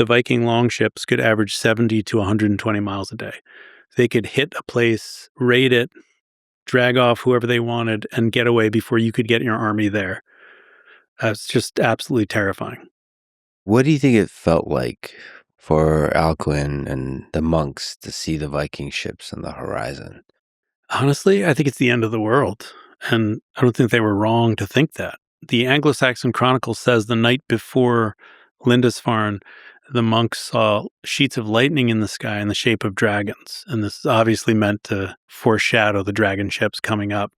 the Viking longships could average 70 to 120 miles a day. They could hit a place, raid it, drag off whoever they wanted, and get away before you could get your army there. It's just absolutely terrifying. What do you think it felt like for Alcuin and the monks to see the Viking ships on the horizon? Honestly, I think it's the end of the world, and I don't think they were wrong to think that. The Anglo-Saxon Chronicle says the night before Lindisfarne, the monks saw sheets of lightning in the sky in the shape of dragons, and this is obviously meant to foreshadow the dragon ships coming up.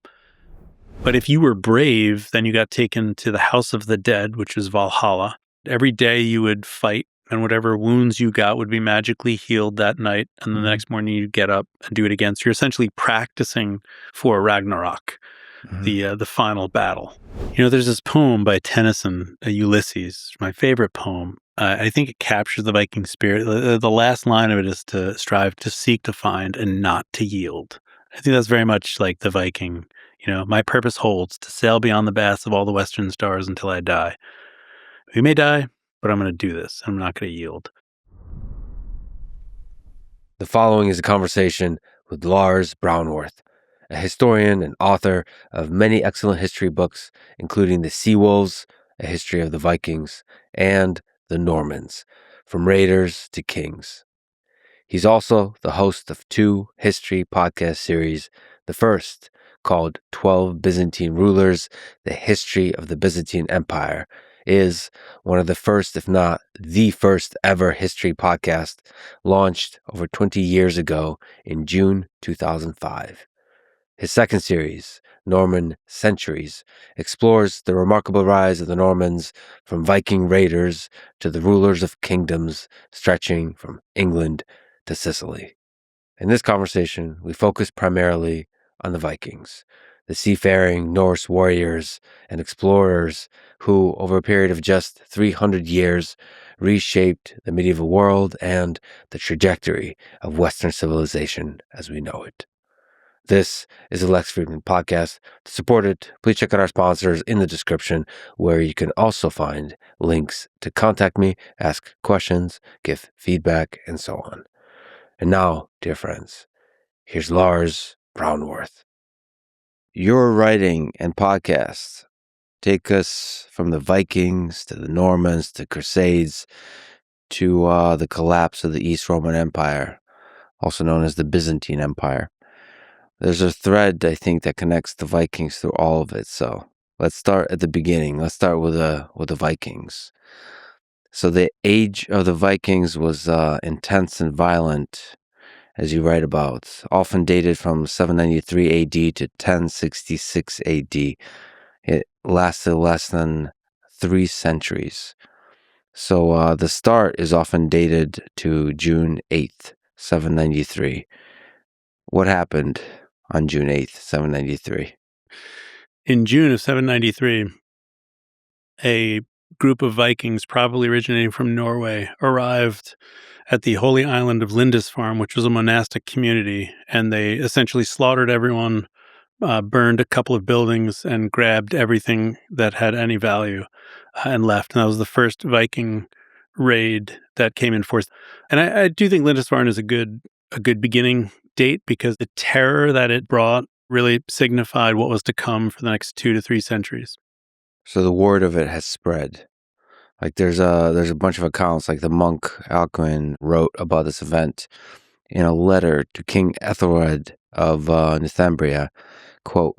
But if you were brave, then you got taken to the House of the Dead, which is Valhalla. Every day you would fight, and whatever wounds you got would be magically healed that night, and then the next morning you'd get up and do it again. So you're essentially practicing for Ragnarok, the final battle. There's this poem by Tennyson, Ulysses, my favorite poem. I think it captures the Viking spirit. The last line of it is to strive to seek to find and not to yield. I think that's very much like the Viking. My purpose holds to sail beyond the baths of all the western stars until I die. We may die, but I'm going to do this. I'm not going to yield. The following is a conversation with Lars Brownworth, a historian and author of many excellent history books, including The Sea Wolves, A History of the Vikings, and The Normans, From Raiders to Kings. He's also the host of 2 history podcast series, the first called 12 Byzantine Rulers, The History of the Byzantine Empire, is one of the first, if not the first ever history podcast launched over 20 years ago in June 2005. His second series, Norman Centuries, explores the remarkable rise of the Normans from Viking raiders to the rulers of kingdoms stretching from England to Sicily. In this conversation, we focus primarily on the Vikings, the seafaring Norse warriors and explorers who, over a period of just 300 years, reshaped the medieval world and the trajectory of Western civilization as we know it. This is the Lex Fridman podcast. To support it, please check out our sponsors in the description, where you can also find links to contact me, ask questions, give feedback, and so on. And now, dear friends, here's Lars Brownworth. Your writing and podcasts take us from the Vikings to the Normans to Crusades to the collapse of the East Roman Empire, also known as the Byzantine Empire. There's a thread, I think, that connects the Vikings through all of it. So let's start at the beginning. Let's start with the Vikings. So the age of the Vikings was intense and violent, as you write about, often dated from 793 AD to 1066 AD. It lasted less than 3 centuries. So the start is often dated to June 8th, 793. What happened on June 8th, 793? In June of 793, a group of Vikings, probably originating from Norway, arrived at the holy island of Lindisfarne, which was a monastic community, and they essentially slaughtered everyone, burned a couple of buildings, and grabbed everything that had any value and left. And that was the first Viking raid that came in force. And I do think Lindisfarne is a good beginning date, because the terror that it brought really signified what was to come for the next 2 to 3 centuries. So the word of it has spread. Like there's a bunch of accounts, like the monk Alcuin wrote about this event in a letter to King Ethelred of Northumbria. Quote,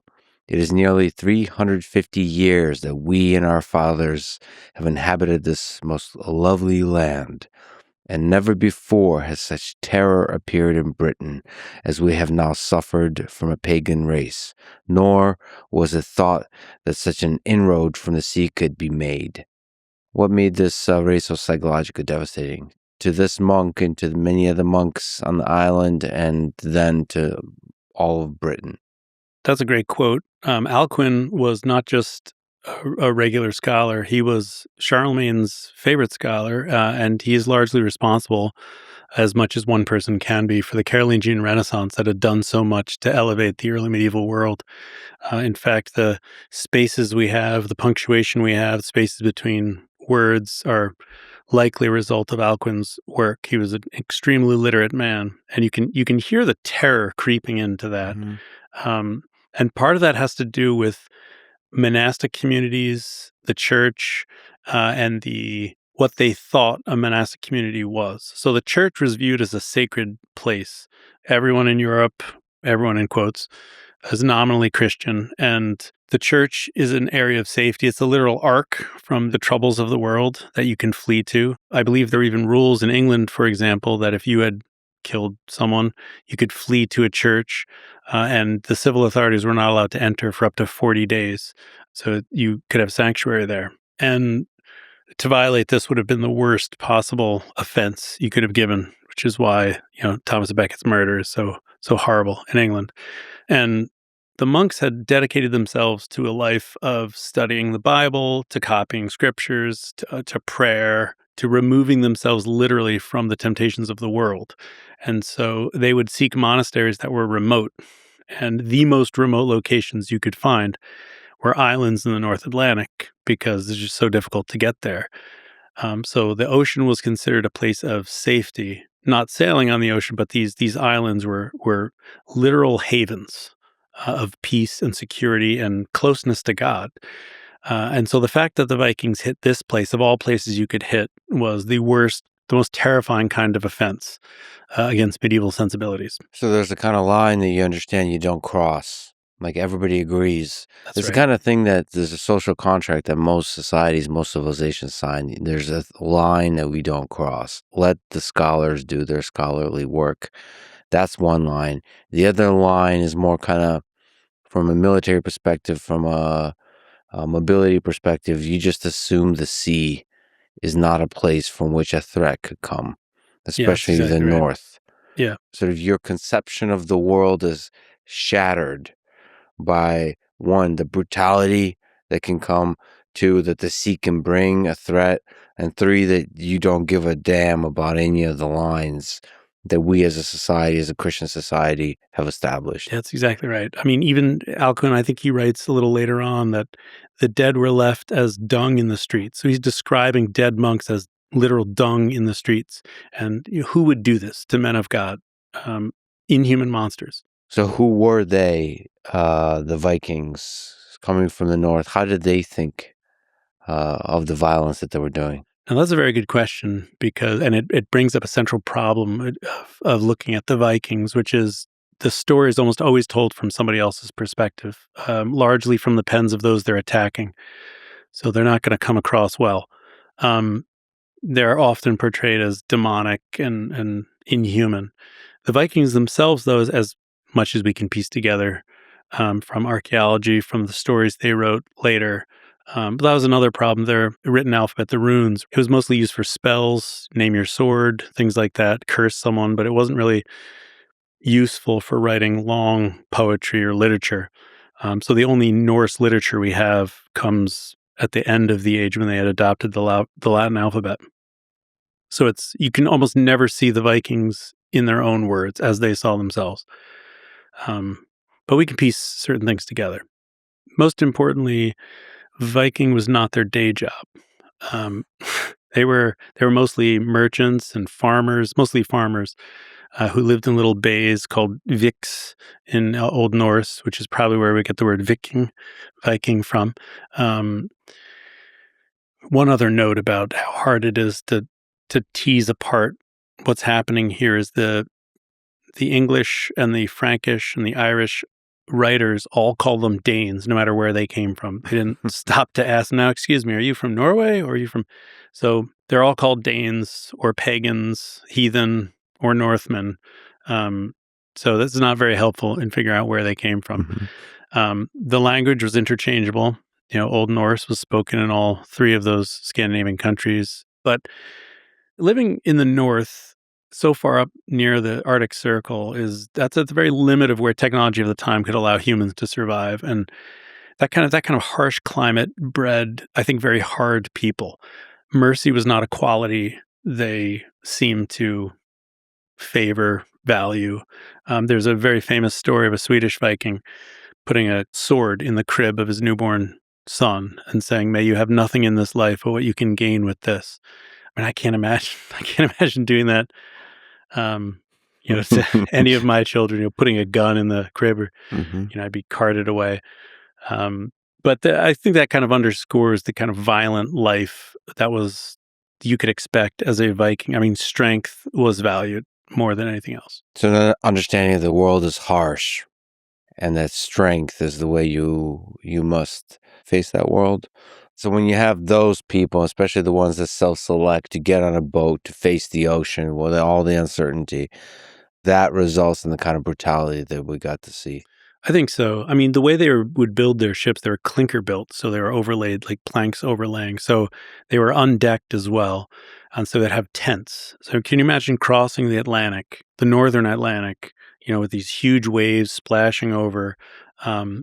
"It is nearly 350 years that we and our fathers have inhabited this most lovely land, and never before has such terror appeared in Britain as we have now suffered from a pagan race, nor was it thought that such an inroad from the sea could be made." What made this race so psychologically devastating to this monk and to many of the monks on the island, and then to all of Britain? That's a great quote. Alcuin was not just a regular scholar. He was Charlemagne's favorite scholar, and he is largely responsible, as much as one person can be, for the Carolingian Renaissance that had done so much to elevate the early medieval world. In fact, the spaces we have, the punctuation we have, spaces between words are likely a result of Alcuin's work. He was an extremely literate man, and you can hear the terror creeping into that. Mhm. And part of that has to do with monastic communities, the church, and what they thought a monastic community was. So the church was viewed as a sacred place. Everyone in Europe, everyone in quotes, is nominally Christian, and the church is an area of safety. It's a literal ark from the troubles of the world that you can flee to. I believe there are even rules in England, for example, that if you had killed someone, you could flee to a church, and the civil authorities were not allowed to enter for up to 40 days. So you could have sanctuary there. And to violate this would have been the worst possible offense you could have given, which is why, Thomas Becket's murder is so horrible in England. And the monks had dedicated themselves to a life of studying the Bible, to copying scriptures, to prayer, to removing themselves literally from the temptations of the world. And so they would seek monasteries that were remote. And the most remote locations you could find were islands in the North Atlantic because it's just so difficult to get there. So the ocean was considered a place of safety. Not sailing on the ocean, but these islands were literal havens of peace and security and closeness to God. And so the fact that the Vikings hit this place, of all places you could hit, was the worst, the most terrifying kind of offense against medieval sensibilities. So there's a kind of line that you understand you don't cross. Like everybody agrees. That's It's the right. kind of thing that there's a social contract that most societies, most civilizations sign. There's a line that we don't cross. Let the scholars do their scholarly work. That's one line. The other line is more kind of from a military perspective, from a mobility perspective. You just assume the sea is not a place from which a threat could come, Yeah, that's especially the exactly right. north. Yeah. Sort of your conception of the world is shattered by, one, the brutality that can come, two, that the sea can bring a threat, and three, that you don't give a damn about any of the lines that we as a society, as a Christian society, have established. That's exactly right. I mean, even Alcuin, I think he writes a little later on that the dead were left as dung in the streets. So he's describing dead monks as literal dung in the streets. And who would do this to men of God? Inhuman monsters. So who were they, the Vikings coming from the north? How did they think of the violence that they were doing? Now, that's a very good question and it brings up a central problem of looking at the Vikings, which is the story is almost always told from somebody else's perspective, largely from the pens of those they're attacking. So they're not going to come across well. They're often portrayed as demonic and inhuman. The Vikings themselves, though, as much as we can piece together from archaeology, from the stories they wrote later, but that was another problem. Their written alphabet, the runes, it was mostly used for spells, name your sword, things like that, curse someone, but it wasn't really useful for writing long poetry or literature. So the only Norse literature we have comes at the end of the age when they had adopted the Latin alphabet. So you can almost never see the Vikings in their own words as they saw themselves. But we can piece certain things together. Most importantly, Viking was not their day job. They were mostly merchants and farmers, mostly farmers, who lived in little bays called viks in Old Norse, which is probably where we get the word Viking from. One other note about how hard it is to tease apart what's happening here is the English and the Frankish and the Irish writers all call them Danes, no matter where they came from. They didn't stop to ask, now, excuse me, are you from Norway or are you from... So they're all called Danes or pagans, heathen or Northmen. So this is not very helpful in figuring out where they came from. Mm-hmm. The language was interchangeable. Old Norse was spoken in all three of those Scandinavian countries. But living in the north, so far up near the Arctic Circle, that's at the very limit of where technology of the time could allow humans to survive. And that kind of harsh climate bred, I think, very hard people. Mercy was not a quality they seemed to favor, value. There's a very famous story of a Swedish Viking putting a sword in the crib of his newborn son and saying, "May you have nothing in this life but what you can gain with this." I mean, I can't imagine. I can't imagine doing that. To any of my children, putting a gun in the crib, or Hmm. I'd be carted away. But I think that kind of underscores the kind of violent life that you could expect as a Viking. I mean, strength was valued more than anything else. So the understanding of the world is harsh, and that strength is the way you must face that world. So when you have those people, especially the ones that self-select to get on a boat to face the ocean with all the uncertainty, that results in the kind of brutality that we got to see. I think so. I mean, the way would build their ships, they were clinker built, so they were overlaid like planks overlaying. So they were undecked as well, and so they'd have tents. So can you imagine crossing the Atlantic, the northern Atlantic, with these huge waves splashing over,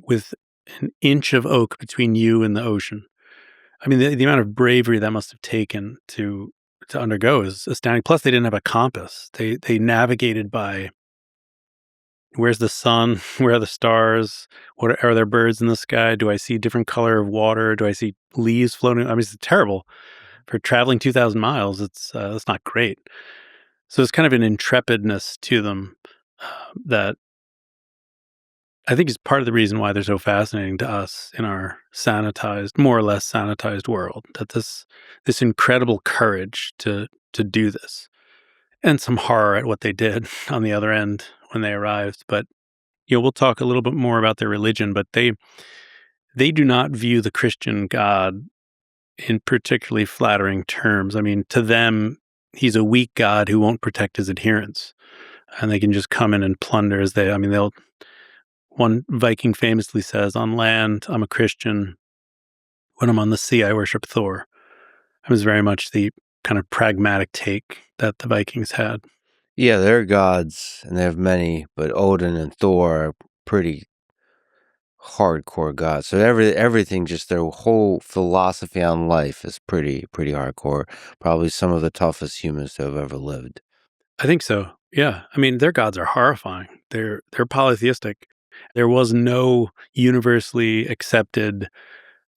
with an inch of oak between you and the ocean? I mean, the amount of bravery that must have taken to undergo is astounding. Plus, they didn't have a compass. They navigated by, where's the sun? Where are the stars? What are there birds in the sky? Do I see different color of water? Do I see leaves floating? I mean, it's terrible for traveling 2,000 miles. It's not great. So it's kind of an intrepidness to them that I think is part of the reason why they're so fascinating to us in our sanitized, more or less sanitized world. That this incredible courage to do this, and some horror at what they did on the other end when they arrived. But we'll talk a little bit more about their religion, but they do not view the Christian God in particularly flattering terms. I mean, to them, he's a weak God who won't protect his adherents, and they can just come in and plunder as they. I mean, they'll. One Viking famously says, "On land, I'm a Christian. When I'm on the sea, I worship Thor." It was very much the kind of pragmatic take that the Vikings had. Yeah, they're gods, and they have many, but Odin and Thor are pretty hardcore gods. So everything, just their whole philosophy on life is pretty hardcore. Probably some of the toughest humans to have ever lived. I think so. Yeah. I mean, their gods are horrifying. They're polytheistic. There was no universally accepted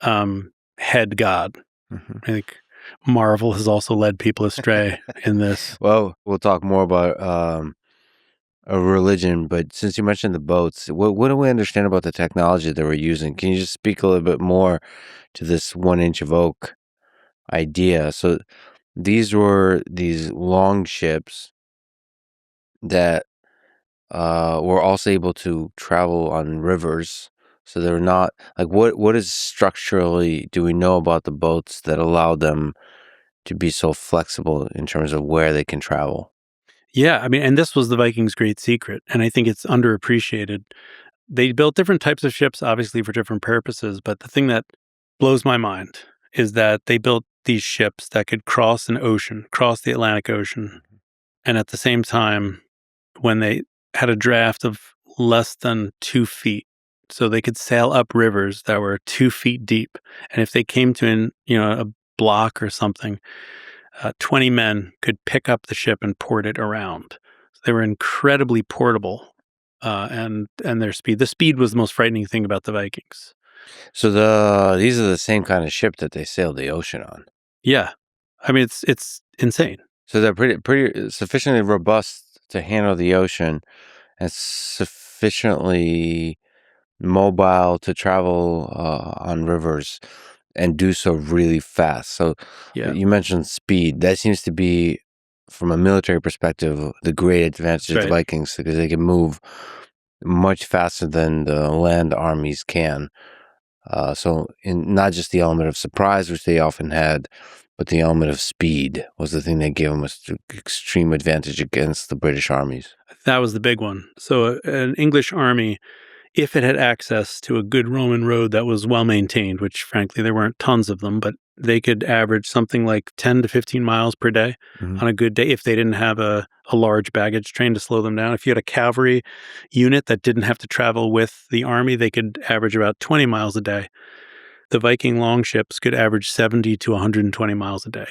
head god. Hmm. I think Marvel has also led people astray in this. Well, we'll talk more about a religion, but since you mentioned the boats, what do we understand about the technology that we're using? Can you just speak a little bit more to this 1 inch of oak idea? So these were these long ships that were also able to travel on rivers. So they're not like what is structurally do we know about the boats that allow them to be so flexible in terms of where they can travel? Yeah. I mean, and this was the Vikings' great secret. And I think it's underappreciated. They built different types of ships, obviously, for different purposes. But the thing that blows my mind is that they built these ships that could cross an ocean, cross the Atlantic Ocean. And at the same time, when they had a draft of less than 2 feet, so they could sail up rivers that were 2 feet deep. And if they came to a block or something, 20 men could pick up the ship and port it around. So they were incredibly portable, and their speed. The speed was the most frightening thing about the Vikings. So these are the same kind of ship that they sailed the ocean on. Yeah, I mean it's insane. So they're pretty sufficiently robust to handle the ocean and sufficiently mobile to travel on rivers and do so really fast. So Yeah, you mentioned speed. That seems to be, from a military perspective, the great advantage of that's the right. Vikings because they can move much faster than the land armies can. So in not just the element of surprise, which they often had, but the element of speed was the thing that gave them an extreme advantage against the British armies. That was the big one. So an English army, if it had access to a good Roman road that was well maintained, which frankly there weren't tons of them, but they could average something like 10 to 15 miles per day Mm-hmm. on a good day if they didn't have a large baggage train to slow them down. If you had a cavalry unit that didn't have to travel with the army, they could average about 20 miles a day. The Viking longships could average 70 to 120 miles a day.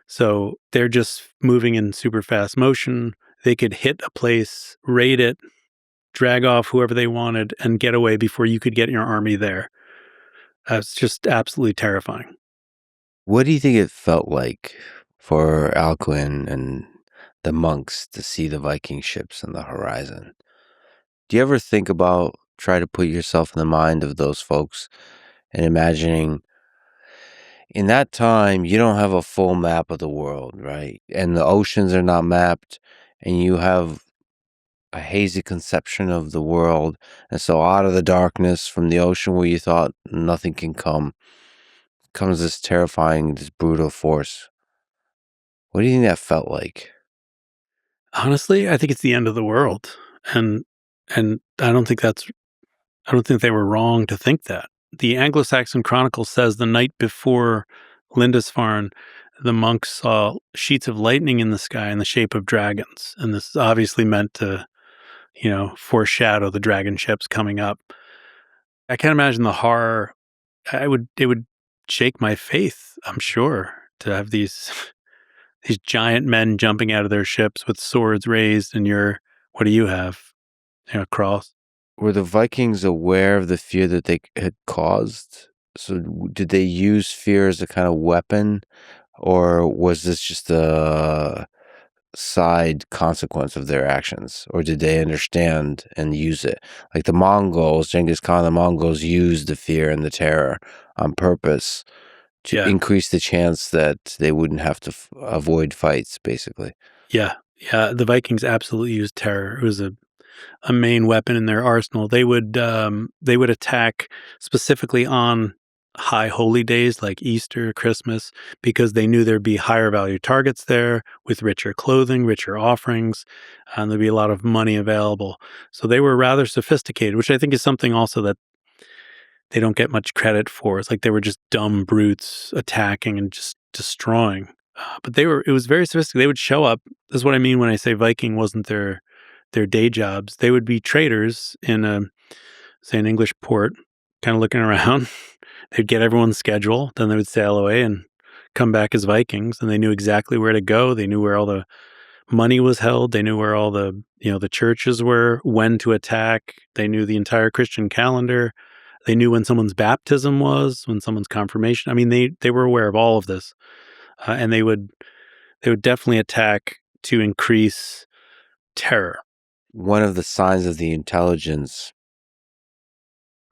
So they're just moving in super fast motion. They could hit a place, raid it, drag off whoever they wanted, and get away before you could get your army there. That's just absolutely terrifying. What do you think it felt like for Alcuin and the monks to see the Viking ships on the horizon. Do you ever try to put yourself in the mind of those folks and imagining in that time, you don't have a full map of the world, right? And the oceans are not mapped, and you have a hazy conception of the world. And so out of the darkness from the ocean where you thought nothing can come, comes this terrifying, this brutal force. What do you think that felt like? Honestly, I think it's the end of the world, and I don't think they were wrong to think that. The Anglo-Saxon Chronicle says the night before Lindisfarne, the monks saw sheets of lightning in the sky in the shape of dragons, and this is obviously meant to, foreshadow the dragon ships coming up. I can't imagine the horror. It would shake my faith, I'm sure, to have these these giant men jumping out of their ships with swords raised, and what do you have? A cross. Were the Vikings aware of the fear that they had caused? So did they use fear as a kind of weapon, or was this just a side consequence of their actions, or did they understand and use it? Like the Mongols, Genghis Khan, the Mongols used the fear and the terror on purpose to Yeah. increase the chance that they wouldn't have to avoid fights, basically. Yeah. Yeah. The Vikings absolutely used terror. It was a main weapon in their arsenal. They would attack specifically on high holy days like Easter, Christmas, because they knew there'd be higher value targets there with richer clothing, richer offerings, and there'd be a lot of money available. So they were rather sophisticated, which I think is something also that they don't get much credit for. It's like they were just dumb brutes attacking and just destroying. But it was very sophisticated. They would show up. This is what I mean when I say Viking wasn't their day jobs. They would be traders in say an English port, kind of looking around. They'd get everyone's schedule, then they would sail away and come back as Vikings, and they knew exactly where to go. They knew where all the money was held. They knew where all the churches were, when to attack. They knew the entire Christian calendar. They knew when someone's baptism was, when someone's confirmation. I mean, they were aware of all of this, and they would definitely attack to increase terror. One of the signs of the intelligence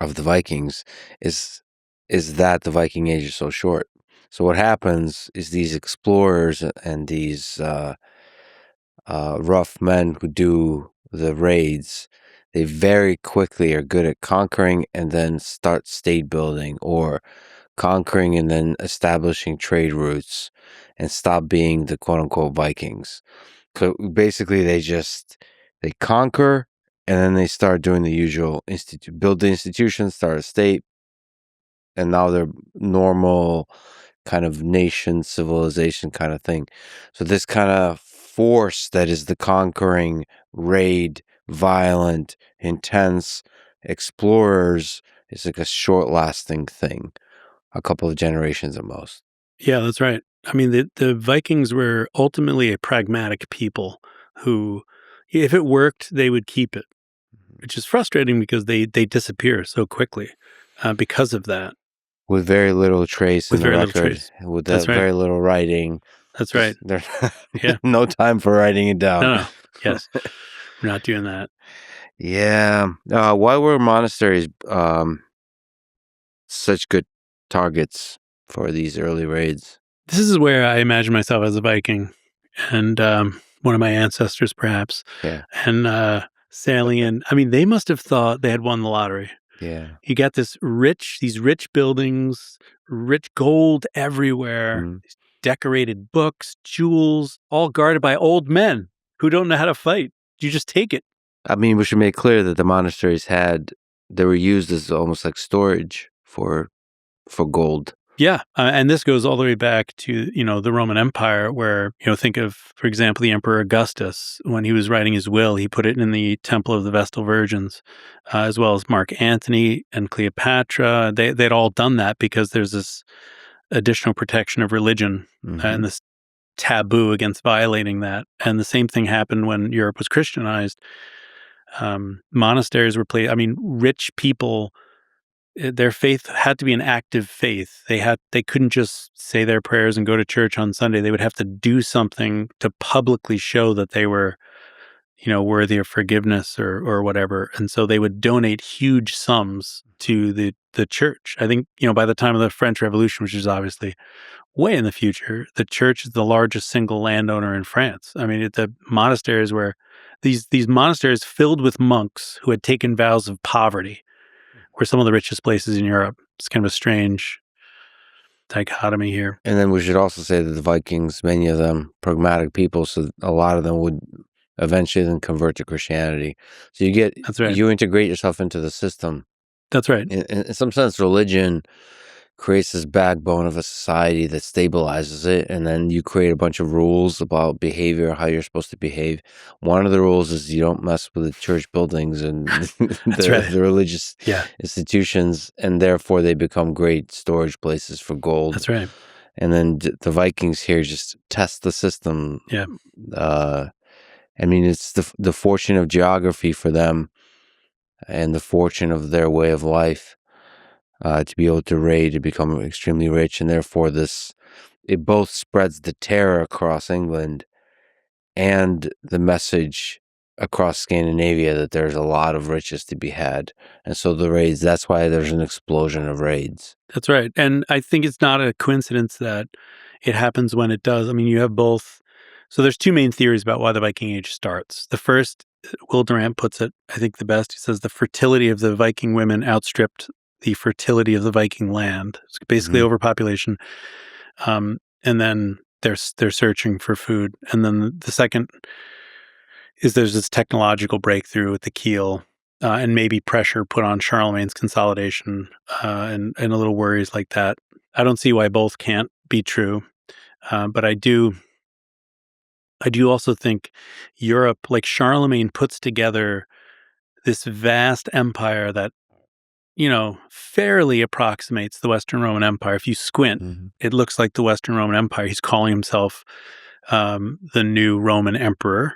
of the Vikings is that the Viking Age is so short. So what happens is these explorers and these rough men who do the raids, they very quickly are good at conquering and then start state building, or conquering and then establishing trade routes, and stop being the quote unquote Vikings. So basically they conquer and then they start doing the usual build the institutions, start a state, and now they're normal kind of nation civilization kind of thing. So this kind of force that is the conquering, raid, violent, intense explorers is like a short lasting thing, a couple of generations at most. Yeah, that's right. I mean, the Vikings were ultimately a pragmatic people who, if it worked, they would keep it, which is frustrating because they disappear so quickly because of that. With very little trace in With the very little record, trace. with That's right. very little writing. That's right. There's Yeah. no time for writing it down. No. Yes. We're not doing that. Yeah. Why were monasteries such good targets for these early raids? This is where I imagine myself as a Viking and one of my ancestors, perhaps. Yeah. And sailing in. I mean, they must have thought they had won the lottery. Yeah. You got these rich buildings, rich gold everywhere, these decorated books, jewels, all guarded by old men who don't know how to fight. You just take it. I mean, we should make clear that the monasteries they were used as almost like storage for gold. Yeah. And this goes all the way back to, the Roman Empire where, think of, for example, the Emperor Augustus. When he was writing his will, he put it in the Temple of the Vestal Virgins, as well as Mark Antony and Cleopatra. They'd all done that because there's this additional protection of religion and this taboo against violating that. And the same thing happened when Europe was Christianized. Monasteries were rich people their faith had to be an active faith. They couldn't just say their prayers and go to church on Sunday. They would have to do something to publicly show that they were, worthy of forgiveness or whatever. And so they would donate huge sums to the church. I think, by the time of the French Revolution, which is obviously way in the future, the church is the largest single landowner in France. I mean, the monasteries were these monasteries filled with monks who had taken vows of poverty were some of the richest places in Europe. It's kind of a strange dichotomy here. And then we should also say that the Vikings, many of them pragmatic people, so a lot of them would eventually then convert to Christianity. So That's right. you integrate yourself into the system. That's right. In some sense, religion creates this backbone of a society that stabilizes it, and then you create a bunch of rules about behavior, how you're supposed to behave. One of the rules is you don't mess with the church buildings and the religious institutions, and therefore they become great storage places for gold. That's right. And then the Vikings here just test the system. Yeah. I mean, it's the fortune of geography for them and the fortune of their way of life. To be able to raid, to become extremely rich, and therefore it both spreads the terror across England and the message across Scandinavia that there's a lot of riches to be had. And so the raids, that's why there's an explosion of raids. That's right. And I think it's not a coincidence that it happens when it does. I mean, you have both. So there's two main theories about why the Viking Age starts. The first, Will Durant puts it, I think, the best. He says the fertility of the Viking women outstripped the fertility of the Viking land. It's basically overpopulation. And then they're searching for food. And then the second is there's this technological breakthrough with the keel and maybe pressure put on Charlemagne's consolidation and a little worries like that. I don't see why both can't be true. But I do also think Europe, like Charlemagne, puts together this vast empire that fairly approximates the Western Roman Empire. If you squint, it looks like the Western Roman Empire. He's calling himself the new Roman emperor.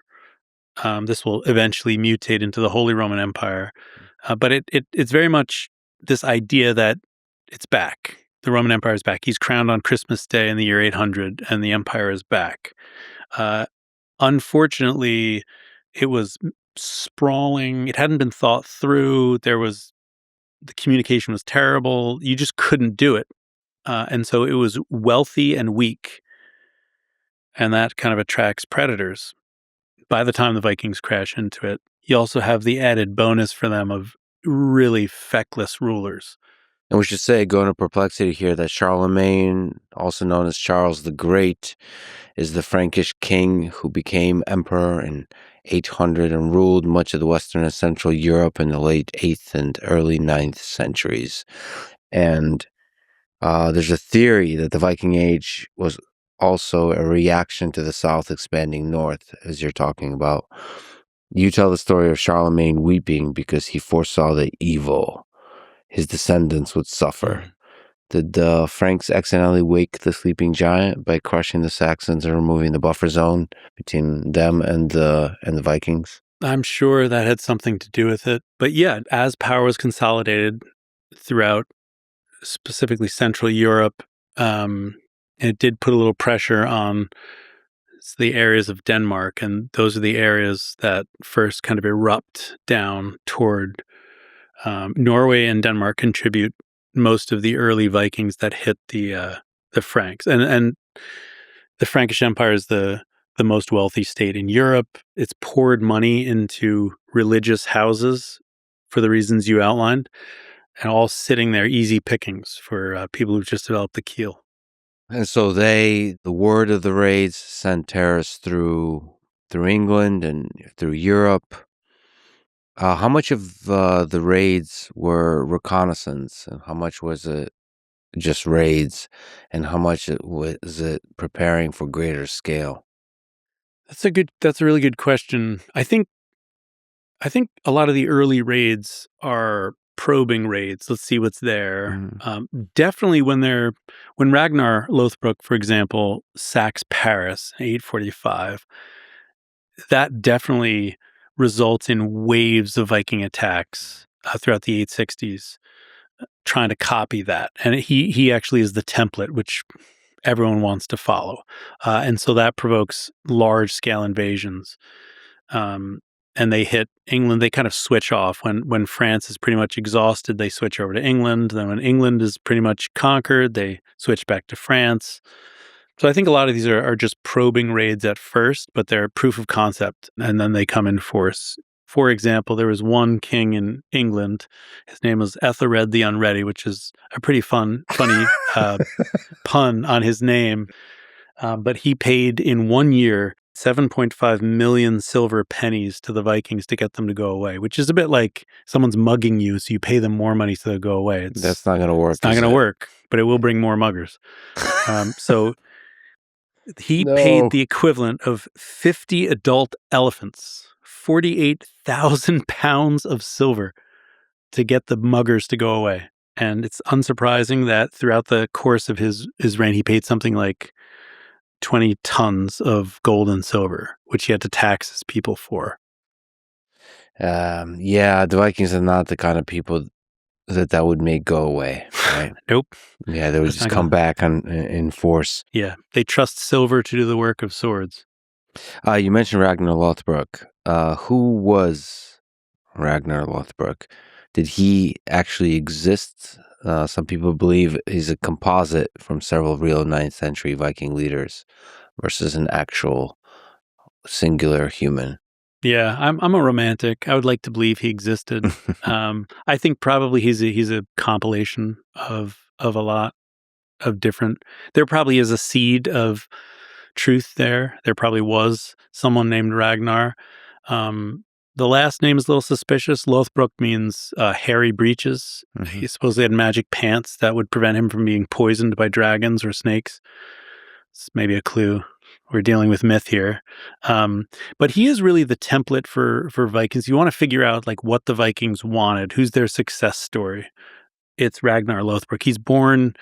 This will eventually mutate into the Holy Roman Empire. But it's very much this idea that it's back. The Roman Empire is back. He's crowned on Christmas Day in the year 800, and the empire is back. Unfortunately, it was sprawling. It hadn't been thought through. The communication was terrible. You just couldn't do it. And so it was wealthy and weak. And that kind of attracts predators. By the time the Vikings crash into it, you also have the added bonus for them of really feckless rulers. And we should say, going to Perplexity here, that Charlemagne, also known as Charles the Great, is the Frankish king who became emperor in 800 and ruled much of the Western and Central Europe in the late 8th and early 9th centuries. And there's a theory that the Viking Age was also a reaction to the South expanding north, as you're talking about. You tell the story of Charlemagne weeping because he foresaw the evil his descendants would suffer. Did the Franks accidentally wake the sleeping giant by crushing the Saxons and removing the buffer zone between them and the Vikings? I'm sure that had something to do with it. But yeah, as power was consolidated throughout specifically Central Europe, it did put a little pressure on the areas of Denmark. And those are the areas that first kind of erupt down toward Norway and Denmark contribute most of the early Vikings that hit the Franks, and the Frankish Empire is the most wealthy state in Europe. It's poured money into religious houses for the reasons you outlined, and all sitting there easy pickings for people who've just developed the keel. And so the word of the raids sent terrorists through England and through Europe. How much of the raids were reconnaissance, and how much was it just raids, and how much was it preparing for greater scale? That's a really good question. I think a lot of the early raids are probing raids. Let's see what's there. Definitely when Ragnar Lothbrok, for example, sacks Paris in 845, that definitely results in waves of Viking attacks throughout the 860s. trying to copy that. And he actually is the template, which everyone wants to follow. And so that provokes large-scale invasions. And they hit England. They kind of switch off. When France is pretty much exhausted, they switch over to England. Then when England is pretty much conquered, they switch back to France. So I think a lot of these are just probing raids at first, but they're proof of concept, and then they come in force. For example, there was one king in England. His name was Ethelred the Unready, which is a pretty funny pun on his name. But he paid in 1 year 7.5 million silver pennies to the Vikings to get them to go away, which is a bit like someone's mugging you, so you pay them more money so they'll go away. That's not going to work. It's not going to work, but it will bring more muggers. So he paid the equivalent of 50 adult elephants, 48,000 pounds of silver to get the muggers to go away. And it's unsurprising that throughout the course of his reign, he paid something like 20 tons of gold and silver, which he had to tax his people for. The Vikings are not the kind of people that would make go away, right? Nope. Yeah, they would just come back in force. Yeah, they trust silver to do the work of swords. You mentioned Ragnar Lothbrok. Who was Ragnar Lothbrok? Did he actually exist? Some people believe he's a composite from several real 9th century Viking leaders versus an actual singular human. Yeah, I'm a romantic. I would like to believe he existed. I think probably he's a compilation of a lot of different. There probably is a seed of truth there. There probably was someone named Ragnar. The last name is a little suspicious. Lothbrok means hairy breeches. Mm-hmm. He supposedly had magic pants that would prevent him from being poisoned by dragons or snakes. It's maybe a clue. We're dealing with myth here. But he is really the template for Vikings. You want to figure out like what the Vikings wanted. Who's their success story? It's Ragnar Lothbrok. He's born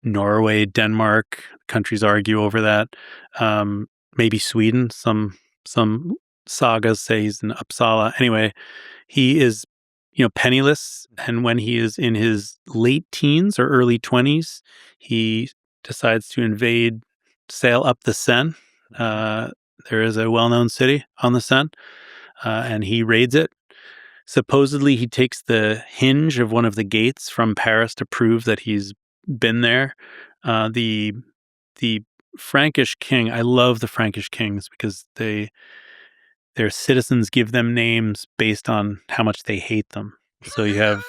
Norway, Denmark. Countries argue over that. Maybe Sweden. Some sagas say he's in Uppsala. Anyway, he is, penniless. And when he is in his late teens or early 20s, he decides to sail up the Seine. There is a well-known city on the Seine, and he raids it. Supposedly, he takes the hinge of one of the gates from Paris to prove that he's been there. The Frankish king, I love the Frankish kings because their citizens give them names based on how much they hate them. So you have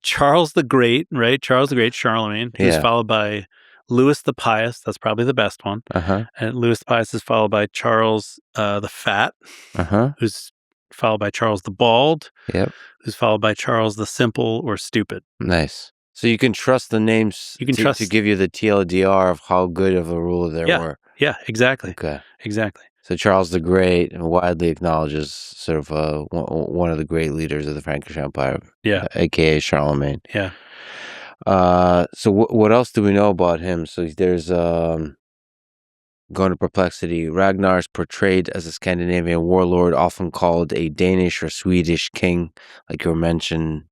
Charles the Great, right? Charles the Great, Charlemagne, who's followed by Louis the Pious. That's probably the best one. And Louis the Pious is followed by Charles the Fat, who's followed by Charles the Bald, who's followed by Charles the Simple or Stupid. Nice. So you can trust the names to give you the TLDR of how good of a ruler they were. Yeah, exactly. Okay. Exactly. So Charles the Great, widely acknowledged as sort of one of the great leaders of the Frankish Empire, a.k.a. Charlemagne. Yeah. So what else do we know about him? So there's going to Perplexity. Ragnar is portrayed as a Scandinavian warlord, often called a Danish or Swedish king, like you mentioned,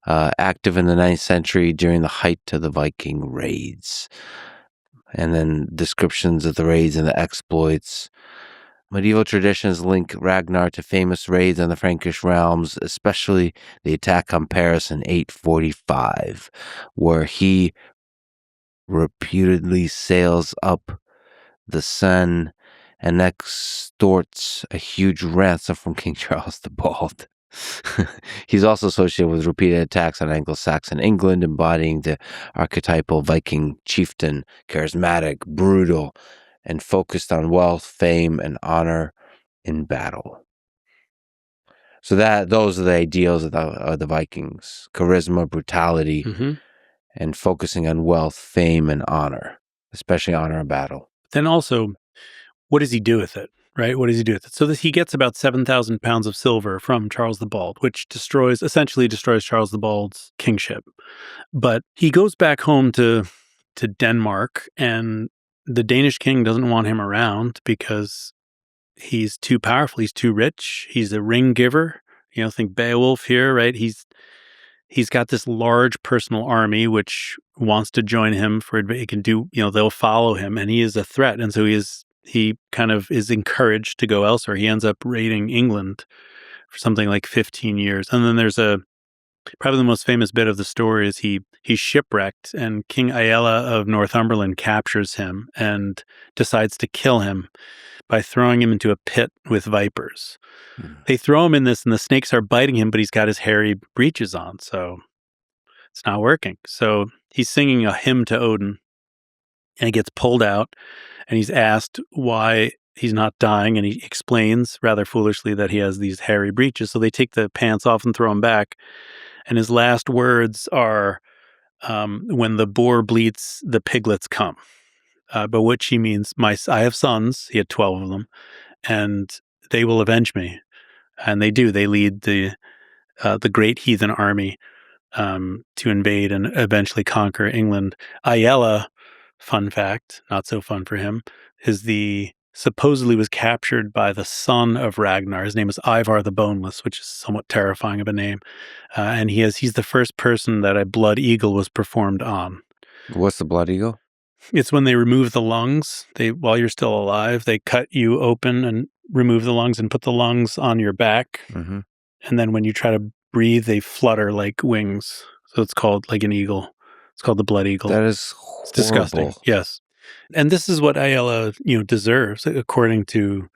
active in the 9th century during the height of the Viking raids. And then descriptions of the raids and the exploits. Medieval traditions link Ragnar to famous raids on the Frankish realms, especially the attack on Paris in 845, where he reputedly sails up the Seine and extorts a huge ransom from King Charles the Bald. He's also associated with repeated attacks on Anglo-Saxon England, embodying the archetypal Viking chieftain, charismatic, brutal, and focused on wealth, fame, and honor in battle. So those are the ideals of the Vikings: charisma, brutality, and focusing on wealth, fame, and honor, especially honor in battle. Then also, what does he do with it? Right? What does he do with it? So he gets about 7,000 pounds of silver from Charles the Bald, which essentially destroys Charles the Bald's kingship. But he goes back home to Denmark, and the Danish king doesn't want him around because he's too powerful. He's too rich. He's a ring giver. Think Beowulf here, right? he's got this large personal army which wants to join him for he can do, they'll follow him, and he is a threat. And so he kind of is encouraged to go elsewhere. He ends up raiding England for something like 15 years. And then there's probably the most famous bit of the story is he's shipwrecked, and King Aella of Northumberland captures him and decides to kill him by throwing him into a pit with vipers. They throw him in this, and the snakes are biting him, but he's got his hairy breeches on, so it's not working. So he's singing a hymn to Odin, and he gets pulled out, and he's asked why he's not dying, and he explains rather foolishly that he has these hairy breeches. So they take the pants off and throw him back, and his last words are, when the boar bleats, the piglets come. By which he means, I have sons, he had 12 of them, and they will avenge me. And they do. They lead the great heathen army to invade and eventually conquer England. Aella, fun fact, not so fun for him, supposedly was captured by the son of Ragnar. His name is Ivar the Boneless, which is somewhat terrifying of a name. And he's the first person that a blood eagle was performed on. What's the blood eagle? It's when they remove the lungs. While you're still alive, they cut you open and remove the lungs and put the lungs on your back. Mm-hmm. And then when you try to breathe, they flutter like wings. So it's called like an eagle. It's called the blood eagle. That is horrible. It's disgusting. Yes. And this is what Aella, deserves, according to,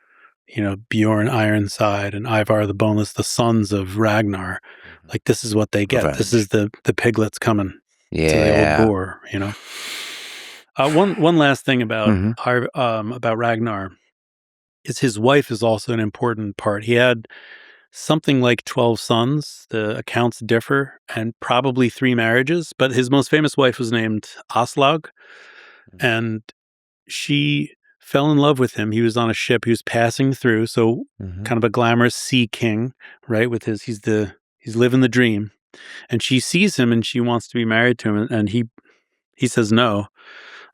Bjorn Ironside and Ivar the Boneless, the sons of Ragnar. Like, this is what they get. Revenge. This is the piglets coming to the Yeah. old boar, One last thing about Mm-hmm. about Ragnar is his wife is also an important part. He had something like 12 sons. The accounts differ, and probably 3 marriages. But his most famous wife was named Aslaug, and she fell in love with him. He was on a ship. He was passing through, so kind of a glamorous sea king, right? With he's living the dream, and she sees him and she wants to be married to him, and he says no.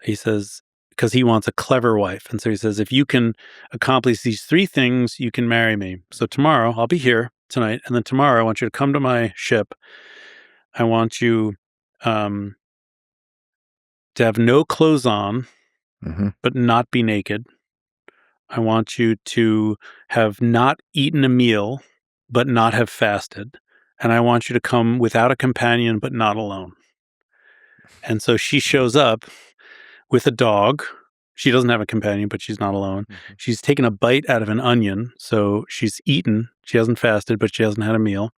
He says, because he wants a clever wife. And so he says, if you can accomplish these 3 things, you can marry me. So tomorrow, I'll be here tonight. And then tomorrow, I want you to come to my ship. I want you to have no clothes on, but not be naked. I want you to have not eaten a meal, but not have fasted. And I want you to come without a companion, but not alone. And so she shows up with a dog. She doesn't have a companion, but she's not alone. She's taken a bite out of an onion, so she's eaten. She hasn't fasted, but she hasn't had a meal.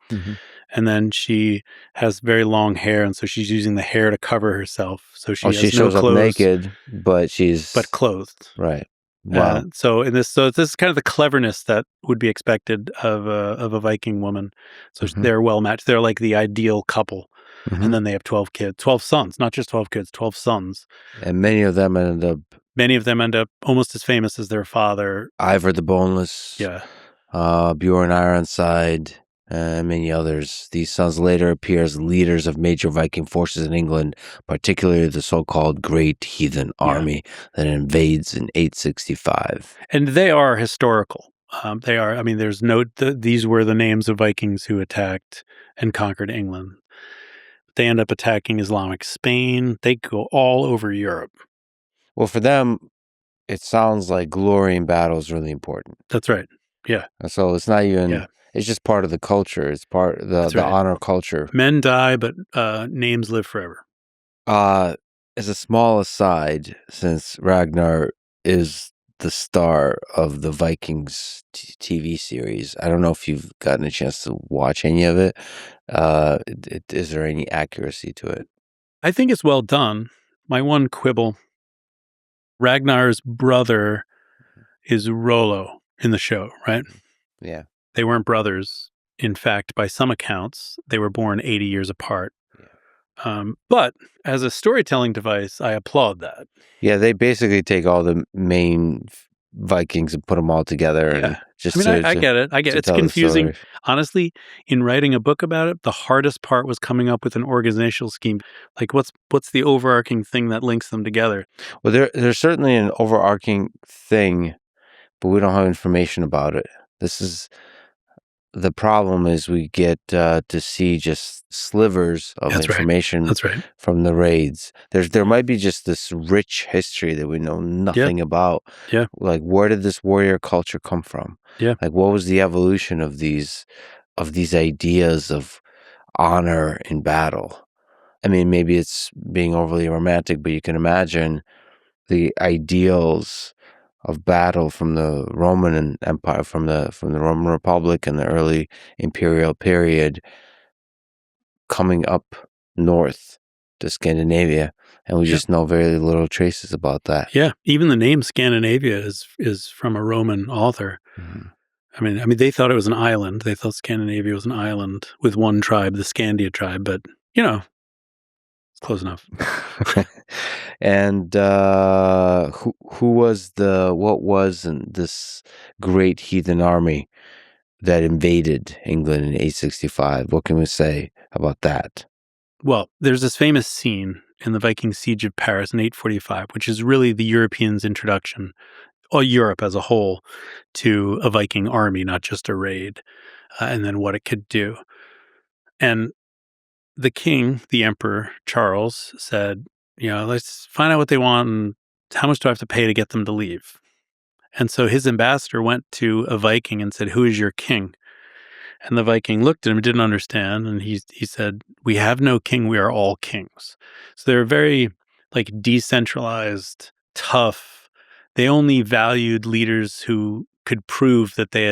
And then she has very long hair, and so she's using the hair to cover herself. So she has shows no clothes, up naked, but clothed. Right. Wow. So this is kind of the cleverness that would be expected of a Viking woman. So they're well matched. They're like the ideal couple. And then they have 12 kids, 12 sons, not just 12 kids, 12 sons. And many of them end up almost as famous as their father. Ivar the Boneless. Yeah. Bjorn Ironside, and many others. These sons later appear as leaders of major Viking forces in England, particularly the so-called Great Heathen Army that invades in 865. And they are historical. They are, I mean, these were the names of Vikings who attacked and conquered England. They end up attacking Islamic Spain. They go all over Europe. Well, for them, it sounds like glory in battle is really important. That's right. Yeah. So it's not even, it's just part of the culture. It's part of the honor culture. Men die, but names live forever. As a small aside, since Ragnar is the star of the Vikings TV series, I don't know if you've gotten a chance to watch any of it. Is there any accuracy to it? I think it's well done. My one quibble, Ragnar's brother is Rollo in the show, right? Yeah. They weren't brothers. In fact, by some accounts, they were born 80 years apart. But as a storytelling device, I applaud that. Yeah, they basically take all the main Vikings and put them all together. And I get it. It's confusing. Honestly, in writing a book about it, the hardest part was coming up with an organizational scheme. Like, what's the overarching thing that links them together? Well, there's certainly an overarching thing, but we don't have information about it. This is The problem is we get to see just slivers of That's right. information That's right. from the raids. There might be just this rich history that we know nothing about. Yeah. Like, where did this warrior culture come from? Yeah. Like, what was the evolution of these ideas of honor in battle? I mean, maybe it's being overly romantic, but you can imagine the ideals of battle from the Roman Empire, from the Roman Republic and the early imperial period, coming up north to Scandinavia, and we just know very little traces about that. Yeah. Even the name Scandinavia is from a Roman author. Mm-hmm. I mean, they thought it was an island. They thought Scandinavia was an island with one tribe, the Scandia tribe, but it's close enough. And who was what was this great heathen army that invaded England in 865? What can we say about that? Well, there's this famous scene in the Viking siege of Paris in 845, which is really the Europeans' introduction, or Europe as a whole, to a Viking army, not just a raid, and then what it could do. And the king, the emperor, Charles, said, let's find out what they want and how much do I have to pay to get them to leave? And so his ambassador went to a Viking and said, "Who is your king?" And the Viking looked at him and didn't understand. And he said, "We have no king. We are all kings." So they're very decentralized, tough. They only valued leaders who could prove that they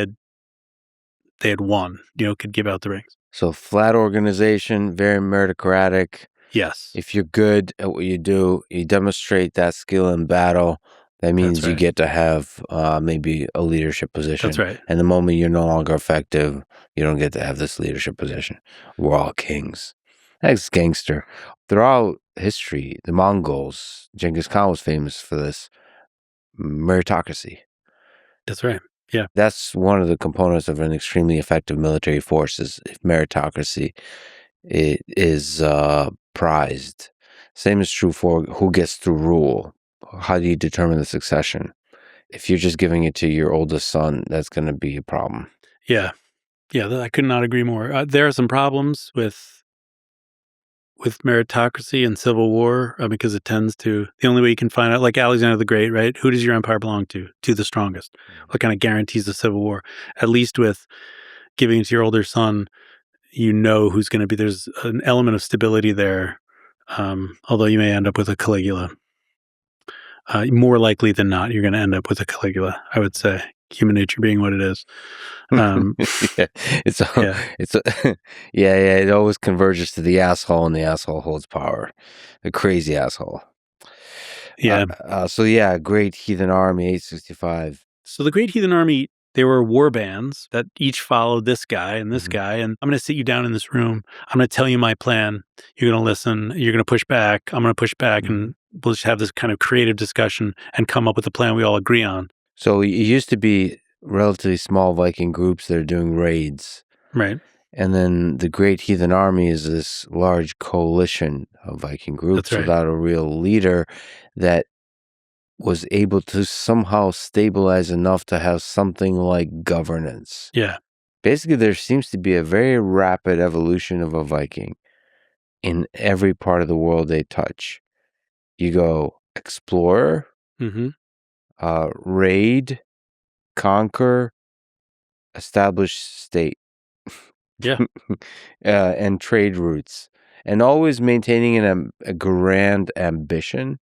had won, could give out the rings. So flat organization, very meritocratic. Yes. If you're good at what you do, you demonstrate that skill in battle, that means you get to have maybe a leadership position. That's right. And the moment you're no longer effective, you don't get to have this leadership position. We're all kings. That's gangster. Throughout history, the Mongols, Genghis Khan was famous for this meritocracy. That's right. Yeah. That's one of the components of an extremely effective military force is meritocracy. It is prized. Same is true for who gets to rule. How do you determine the succession? If you're just giving it to your oldest son, that's going to be a problem. Yeah. Yeah, I could not agree more. There are some problems with meritocracy and civil war because it tends to, the only way you can find out, like Alexander the Great, right? Who does your empire belong to? To the strongest. What kind of guarantees the civil war? At least with giving it to your older son, who's going to be, there's an element of stability there, although you may end up with a Caligula. More likely than not, you're going to end up with a Caligula, I would say, human nature being what it is. It always converges to the asshole, and the asshole holds power. The crazy asshole. Yeah. Great Heathen Army, 865. So the Great Heathen Army, there were war bands that each followed this guy and this guy. And I'm going to sit you down in this room. I'm going to tell you my plan. You're going to listen. You're going to push back. I'm going to push back. And we'll just have this kind of creative discussion and come up with a plan we all agree on. So it used to be relatively small Viking groups that are doing raids. Right. And then the Great Heathen Army is this large coalition of Viking groups without a real leader that was able to somehow stabilize enough to have something like governance. Yeah. Basically, there seems to be a very rapid evolution of a Viking in every part of the world they touch. You go explorer, raid, conquer, establish state. Yeah. And trade routes. And always maintaining a grand ambition,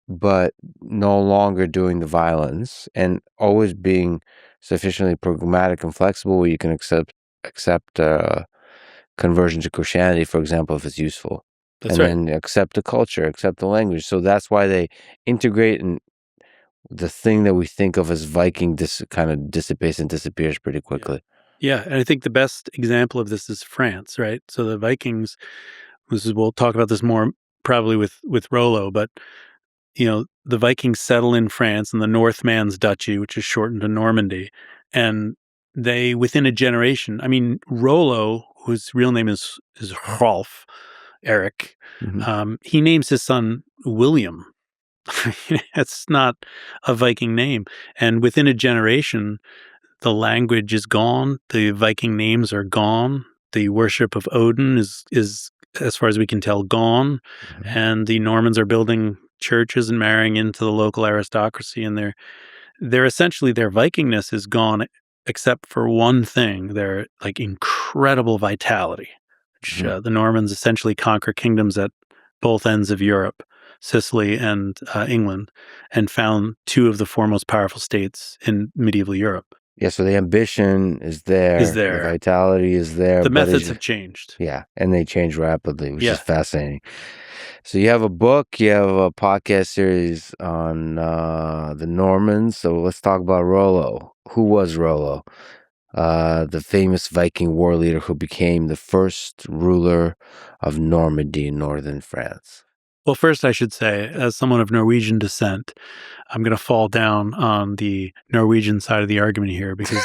but no longer doing the violence, and always being sufficiently pragmatic and flexible where you can accept conversion to Christianity, for example, if it's useful. Then accept the culture, accept the language. So that's why they integrate, and the thing that we think of as Viking kind of dissipates and disappears pretty quickly. Yeah, and I think the best example of this is France, right? So the Vikings, we'll talk about this more probably with Rollo, but the Vikings settle in France in the Northman's Duchy, which is shortened to Normandy, and they, within a generation, I mean, Rollo, whose real name is Rolf, Eric, he names his son William. It's not a Viking name, and within a generation, The language is gone. The Viking names are gone. The worship of Odin is, as far as we can tell, gone. Mhm. And the Normans are building churches and marrying into the local aristocracy, and they're essentially, their Vikingness is gone, except for one thing: their like incredible vitality. Which, Mhm. the Normans essentially conquer kingdoms at both ends of Europe, Sicily and England, and found two of the foremost powerful states in medieval Europe. Yeah, so the ambition is Is there, the there? vitality is there, The but methods have changed. yeah, and they change rapidly, which is Yeah. fascinating. So you have a book, you have a podcast series on the Normans. So let's talk about Rollo. Who was Rollo? The famous Viking war leader who became the first ruler of Normandy in northern France. Well, first I should say, as someone of Norwegian descent, I'm going to fall down on the Norwegian side of the argument here, because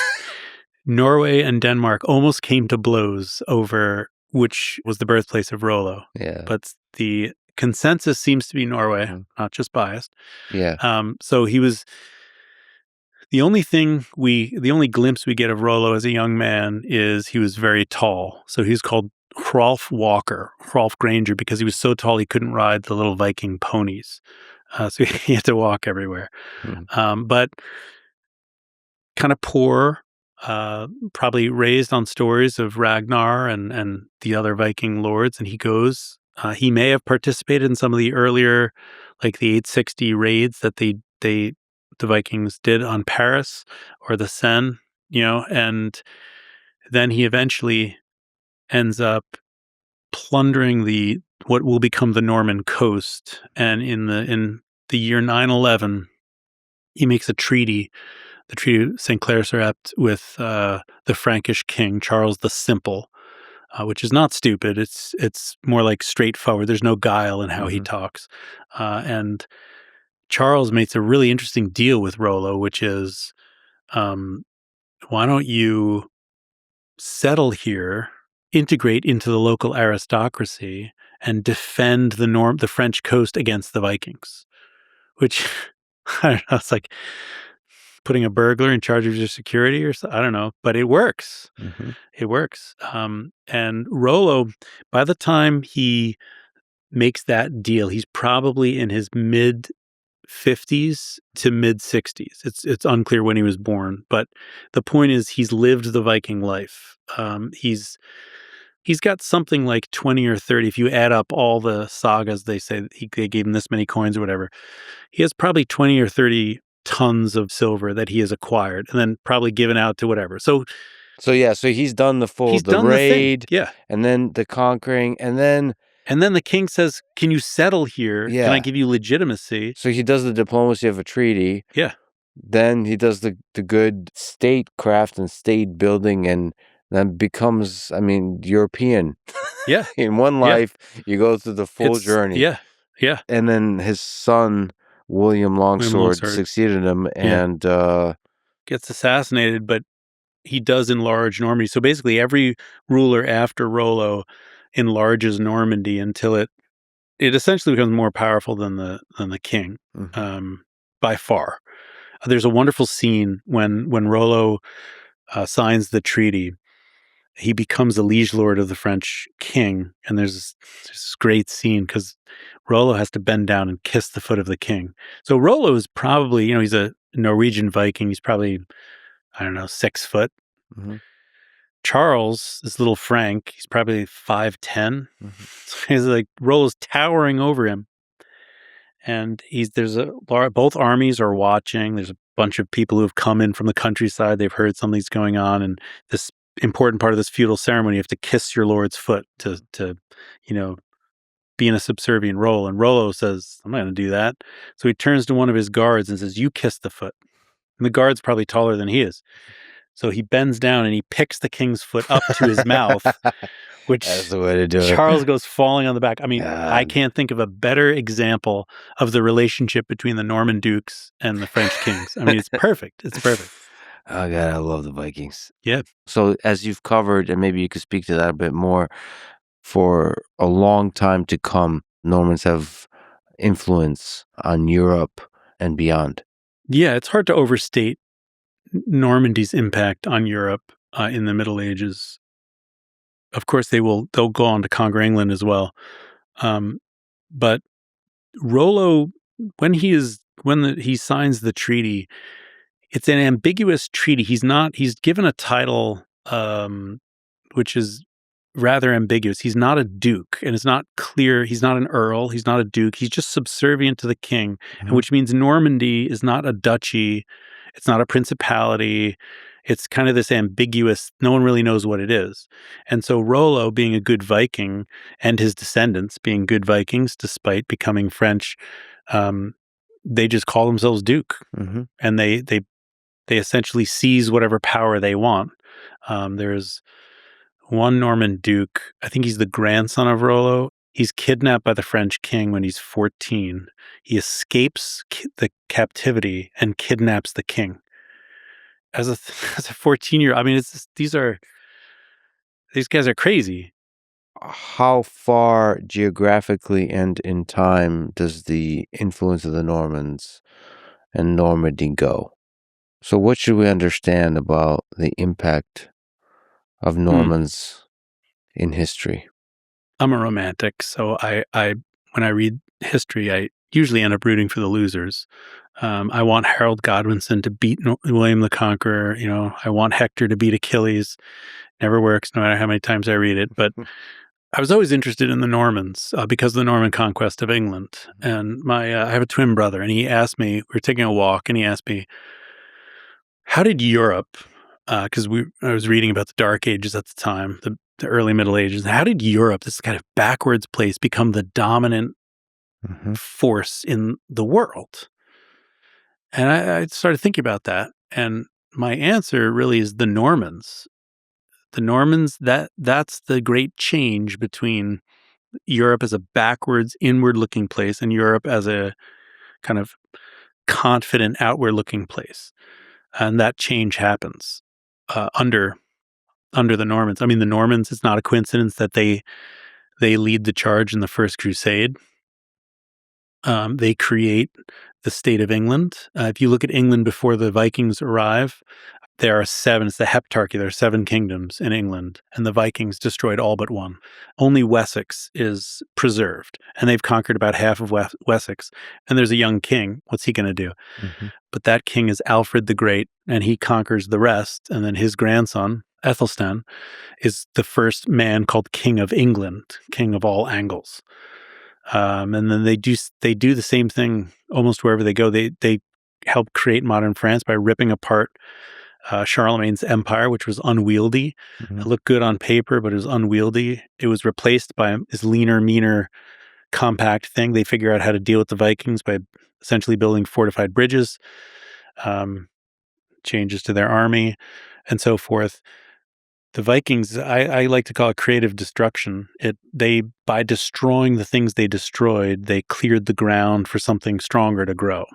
Norway and Denmark almost came to blows over which was the birthplace of Rollo. Yeah. But the consensus seems to be Norway, not just biased. Yeah. So he was the only glimpse we get of Rollo as a young man is he was very tall. So he's called Hrolf Walker, Hrolf Granger, because he was so tall he couldn't ride the little Viking ponies. So he had to walk everywhere. But kind of poor, probably raised on stories of Ragnar and the other Viking lords. And he may have participated in some of the earlier, like the 860 raids that the Vikings did on Paris or the Seine, and then he eventually ends up plundering what will become the Norman coast. And in the year 911, he makes a treaty, the Treaty of St. Clair-sur-Epte, with the Frankish king, Charles the Simple, which is not stupid. It's more like straightforward. There's no guile in how he talks. And Charles makes a really interesting deal with Rollo, which is, why don't you settle here, integrate into the local aristocracy, and defend the French coast against the Vikings? Which, I don't know, it's like putting a burglar in charge of your security or something. I don't know, but it works. It works. And Rollo, by the time he makes that deal, he's probably in his mid 50s to mid 60s. It's unclear when he was born, but the point is he's lived the Viking life. He's got something like 20 or 30. If you add up all the sagas, they say they gave him this many coins or whatever. He has probably 20 or 30 tons of silver that he has acquired and then probably given out to whatever. So he's done the raid, and then the conquering, and then the king says, "Can you settle here? Yeah. Can I give you legitimacy?" So he does the diplomacy of a treaty. Yeah. Then he does the good statecraft and state building, and then becomes, European. Yeah. In one life, you go through the full journey. Yeah. Yeah. And then his son, William Longsword, succeeded him and gets assassinated, but he does enlarge Normandy. So basically every ruler after Rollo enlarges Normandy until it essentially becomes more powerful than the king, by far. There's a wonderful scene when Rollo signs the treaty. He becomes a liege lord of the French king, and there's this great scene because Rollo has to bend down and kiss the foot of the king. So Rollo is probably, he's a Norwegian Viking. He's probably, I don't know, 6 foot. Charles, this little Frank, he's probably 5'10". So he's like, Rollo's towering over him. And both armies are watching. There's a bunch of people who have come in from the countryside. They've heard something's going on. And this important part of this feudal ceremony, you have to kiss your lord's foot to be in a subservient role. And Rollo says, I'm not going to do that. So he turns to one of his guards and says, you kiss the foot. And the guard's probably taller than he is. So he bends down and he picks the king's foot up to his mouth, which that's the way to do Charles goes falling on the back. I mean, I can't think of a better example of the relationship between the Norman dukes and the French kings. I mean, it's perfect. It's perfect. Oh, God, I love the Vikings. Yeah. So as you've covered, and maybe you could speak to that a bit more, for a long time to come, Normans have influence on Europe and beyond. Yeah, it's hard to overstate Normandy's impact on Europe in the Middle Ages. Of course, they'll go on to conquer England as well. But Rollo, when he signs the treaty, it's an ambiguous treaty. He's given a title, which is rather ambiguous. He's not a duke, and it's not clear. He's not an earl. He's not a duke. He's just subservient to the king, and which means Normandy is not a duchy. It's not a principality. It's kind of this ambiguous, no one really knows what it is. And so Rollo, being a good Viking, and his descendants being good Vikings, despite becoming French, they just call themselves duke, and they essentially seize whatever power they want. There's one Norman duke, I think he's the grandson of Rollo. He's kidnapped by the French king when he's 14. He escapes the captivity and kidnaps the king. As a 14-year-old, I mean, these guys are crazy. How far geographically and in time does the influence of the Normans and Normandy go? So what should we understand about the impact of Normans in history? I'm a romantic, so I when I read history, I usually end up rooting for the losers. I want Harold Godwinson to beat William the Conqueror. I want Hector to beat Achilles. Never works, no matter how many times I read it. But I was always interested in the Normans because of the Norman conquest of England. And I have a twin brother, and he asked me, we were taking a walk, and he asked me, how did Europe, because I was reading about the Dark Ages at the time, the early Middle Ages, how did Europe, this kind of backwards place, become the dominant force in the world? And I started thinking about that. And my answer really is the Normans. The Normans, that's the great change between Europe as a backwards, inward-looking place and Europe as a kind of confident, outward-looking place. And that change happens under the Normans. I mean, the Normans, it's not a coincidence that they lead the charge in the First Crusade. They create the state of England. If you look at England before the Vikings arrive, there are 7, it's the Heptarchy, there are 7 kingdoms in England, and the Vikings destroyed all but one. Only Wessex is preserved, and they've conquered about half of Wessex, and there's a young king. What's he going to do? But that king is Alfred the Great, and he conquers the rest, and then his grandson, Ethelstan, is the first man called King of England, King of all Angles. And then they do the same thing almost wherever they go. They help create modern France by ripping apart Charlemagne's empire, which was unwieldy. It looked good on paper, but it was unwieldy. It was replaced by this leaner, meaner, compact thing. They figure out how to deal with the Vikings by essentially building fortified bridges, changes to their army, and so forth. The Vikings, I like to call it creative destruction. By destroying the things they destroyed, they cleared the ground for something stronger to grow.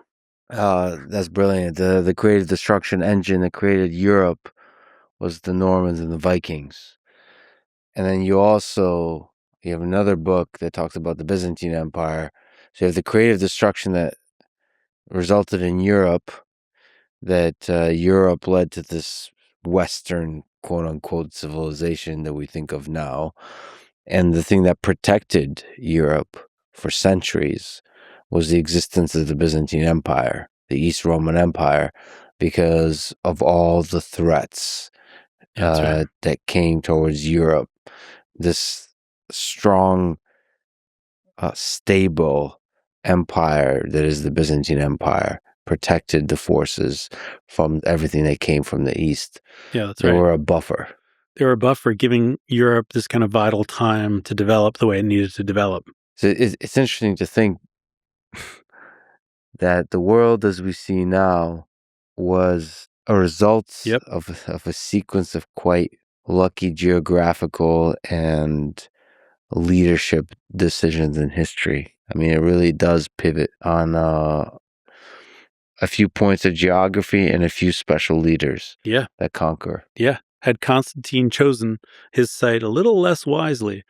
That's brilliant. The creative destruction engine that created Europe was the Normans and the Vikings. And then you have another book that talks about the Byzantine Empire. So you have the creative destruction that resulted in Europe, that Europe led to this Western, quote unquote, civilization that we think of now. And the thing that protected Europe for centuries was the existence of the Byzantine Empire, the East Roman Empire, because of all the threats that came towards Europe. This strong, stable empire that is the Byzantine Empire protected the forces from everything that came from the East. Yeah, that's right. They were a buffer. They were a buffer, giving Europe this kind of vital time to develop the way it needed to develop. So it's interesting to think that the world as we see now was a result of a sequence of quite lucky geographical and leadership decisions in history. I mean, it really does pivot on a few points of geography and a few special leaders that conquer. Yeah. Had Constantine chosen his site a little less wisely,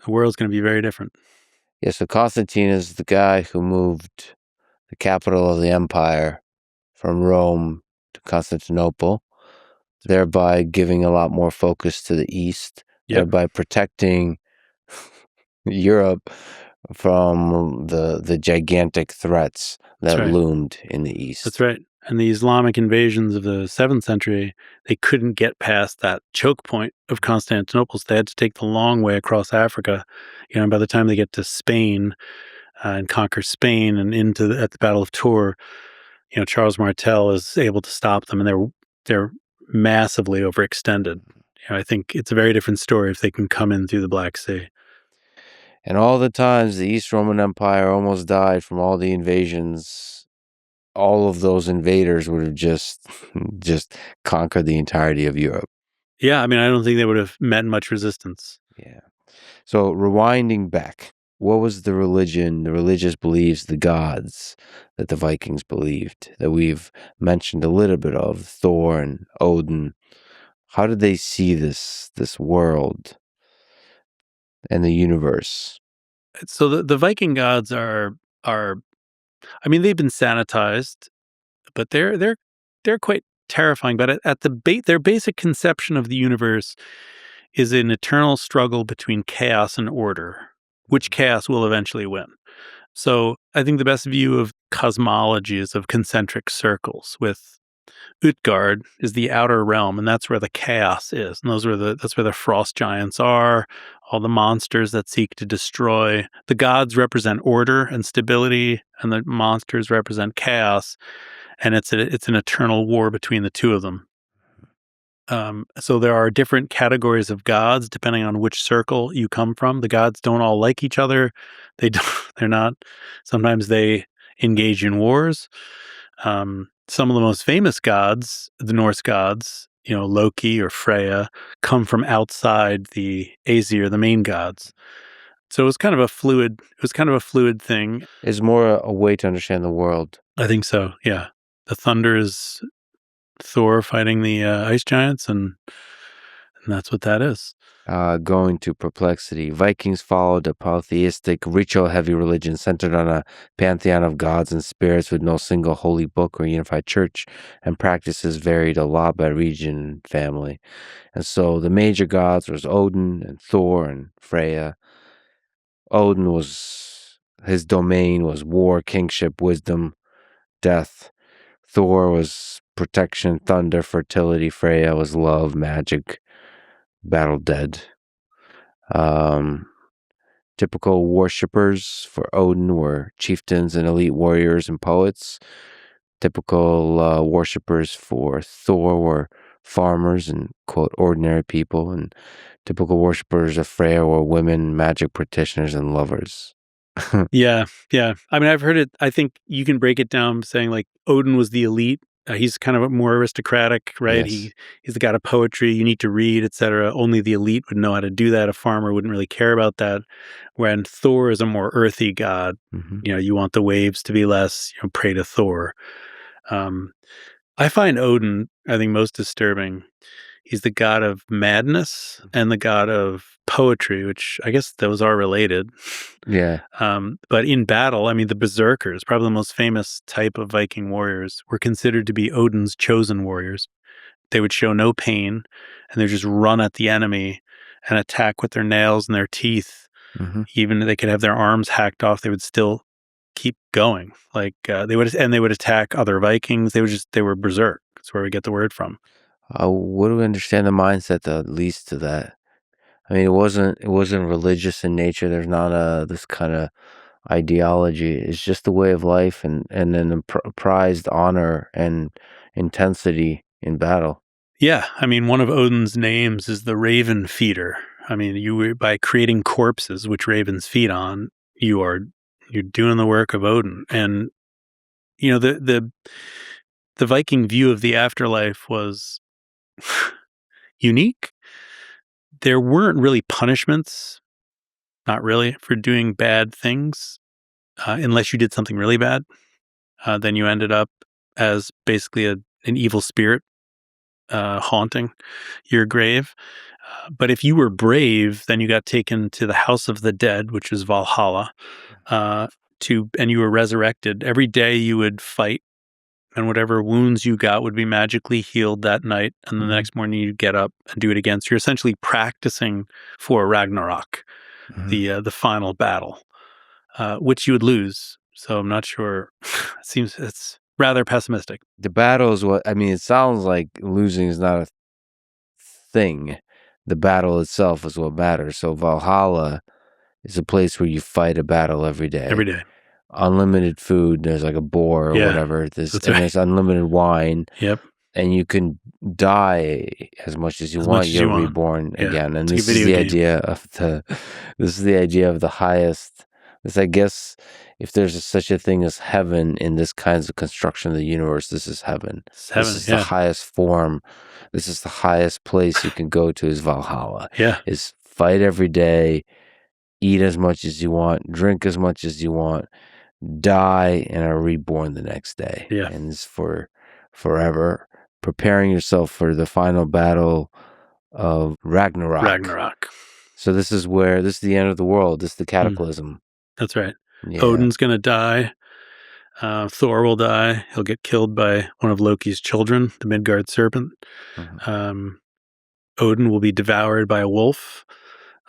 the world's going to be very different. Yeah, so Constantine is the guy who moved the capital of the empire from Rome to Constantinople, thereby giving a lot more focus to the east, thereby protecting Europe from the gigantic threats that loomed in the east. That's right. And the Islamic invasions of the 7th century, they couldn't get past that choke point of Constantinople. So they had to take the long way across Africa. And by the time they get to Spain and conquer Spain and at the Battle of Tours, Charles Martel is able to stop them, and they're massively overextended. I think it's a very different story if they can come in through the Black Sea. And all the times the East Roman Empire almost died from all the invasions, all of those invaders would have just conquered the entirety of Europe. Yeah, I don't think they would have met much resistance. Yeah. So rewinding back, what was the religion, the religious beliefs, the gods that the Vikings believed that we've mentioned a little bit of, Thor and Odin? How did they see this world and the universe? So the Viking gods are they've been sanitized, but they're quite terrifying. But at their basic conception of the universe is an eternal struggle between chaos and order, which chaos will eventually win. So I think the best view of cosmology is of concentric circles, with Utgard is the outer realm, and that's where the chaos is. And that's where the frost giants are, all the monsters that seek to destroy. The gods represent order and stability, and the monsters represent chaos. And it's an eternal war between the two of them. So there are different categories of gods depending on which circle you come from. The gods don't all like each other. They're not. Sometimes they engage in wars. Some of the most famous gods, the Norse gods, Loki or Freya, come from outside the Aesir, the main gods. So it was kind of a fluid thing. It's more a way to understand the world. I think so. Yeah, the thunder is Thor fighting the ice giants, and that's what that is. Going to Perplexity. Vikings followed a polytheistic, ritual-heavy religion centered on a pantheon of gods and spirits with no single holy book or unified church, and practices varied a lot by region and family. And so the major gods was Odin and Thor and Freya. Odin his domain was war, kingship, wisdom, death. Thor was protection, thunder, fertility. Freya was love, magic, battle dead. Typical worshippers for Odin were chieftains and elite warriors and poets. Typical worshippers for Thor were farmers and, quote, ordinary people. And typical worshippers of Freya were women, magic practitioners, and lovers. Yeah. I've heard it. I think you can break it down saying like Odin was the elite. He's kind of more aristocratic, right? Yes. He's the god of poetry. You need to read, etc. Only the elite would know how to do that. A farmer wouldn't really care about that. When Thor is a more earthy god, you want the waves to be less. Pray to Thor. I find Odin, I think, most disturbing. He's the god of madness and the god of poetry, which I guess those are related. Yeah. But in battle, the Berserkers, probably the most famous type of Viking warriors, were considered to be Odin's chosen warriors. They would show no pain, and they would just run at the enemy and attack with their nails and their teeth. Even if they could have their arms hacked off, they would still keep going. Like they would attack other Vikings. They were berserk. That's where we get the word from. What do we understand the mindset that leads to that? It wasn't religious in nature. There's not this kind of ideology. It's just a way of life and an prized honor and intensity in battle. Yeah, one of Odin's names is the Raven Feeder. By creating corpses which ravens feed on, you're doing the work of Odin. And the Viking view of the afterlife was unique. There weren't really punishments, not really, for doing bad things, unless you did something really bad. Then you ended up as basically an evil spirit haunting your grave. But if you were brave, then you got taken to the house of the dead, which is Valhalla, and you were resurrected. Every day you would fight and whatever wounds you got would be magically healed that night, and then the Mhm. next morning you'd get up and do it again. So you're essentially practicing for Ragnarok, Mhm. the final battle, which you would lose. So I'm not sure. It's rather pessimistic. The battle is what I mean. It sounds like losing is not a thing. The battle itself is what matters. So Valhalla is a place where you fight a battle every Every day. day. Unlimited food. There's like a boar or Yeah, whatever. that's right. There's unlimited wine, Yep, and you can die as much as you as much want. as You're you want. reborn Yeah, again, and it's like a this is video the game. idea of this is the idea of the highest. This, I guess, if there's such a thing as heaven in this kinds of construction of the universe, this is heaven. It's This heaven. is the Yeah, highest form. This is the highest place you can go to is Valhalla. yeah, Is fight every day, eat as much as you want, drink as much as you want, die, and are reborn the next day. yeah. And it's for forever. Preparing yourself for the final battle of Ragnarok. Ragnarok. So this is the end of the world. This is the Mm, cataclysm. that's right. Yeah. Odin's gonna die. Thor will die. He'll get killed by one of Loki's children, the Midgard serpent. Mhm. Odin will be devoured by a wolf.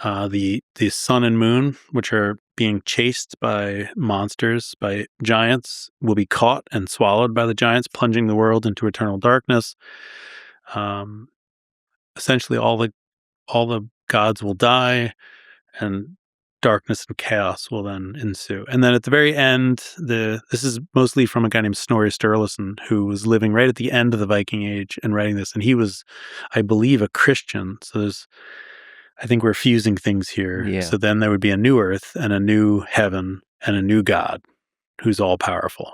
The sun and moon, which are being chased by monsters, by giants, will be caught and swallowed by the giants, plunging the world into eternal darkness. Um, Essentially, all the gods will die, and darkness and chaos will then ensue. And then at the very end, this is mostly from a guy named Snorri Sturluson, who was living right at the end of the Viking Age and writing this. And he was, I believe, a Christian. So I think we're fusing things here. Yeah. So then there would be a new earth and a new heaven and a new God who's all powerful.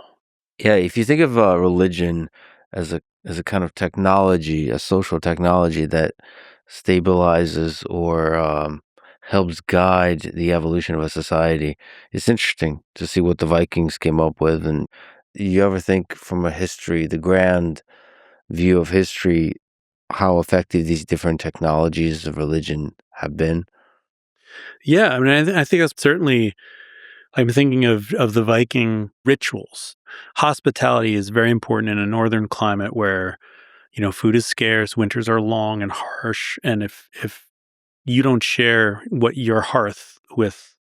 Yeah, if you think of religion as a kind of technology, a social technology that stabilizes or helps guide the evolution of a society, it's interesting to see what the Vikings came up with. And you ever think from a history, the grand view of history, how effective these different technologies of religion have been? Yeah, I mean, I think that's certainly. I'm thinking of the Viking rituals. Hospitality is very important in a northern climate where food is scarce, winters are long and harsh, and if you don't share what your hearth with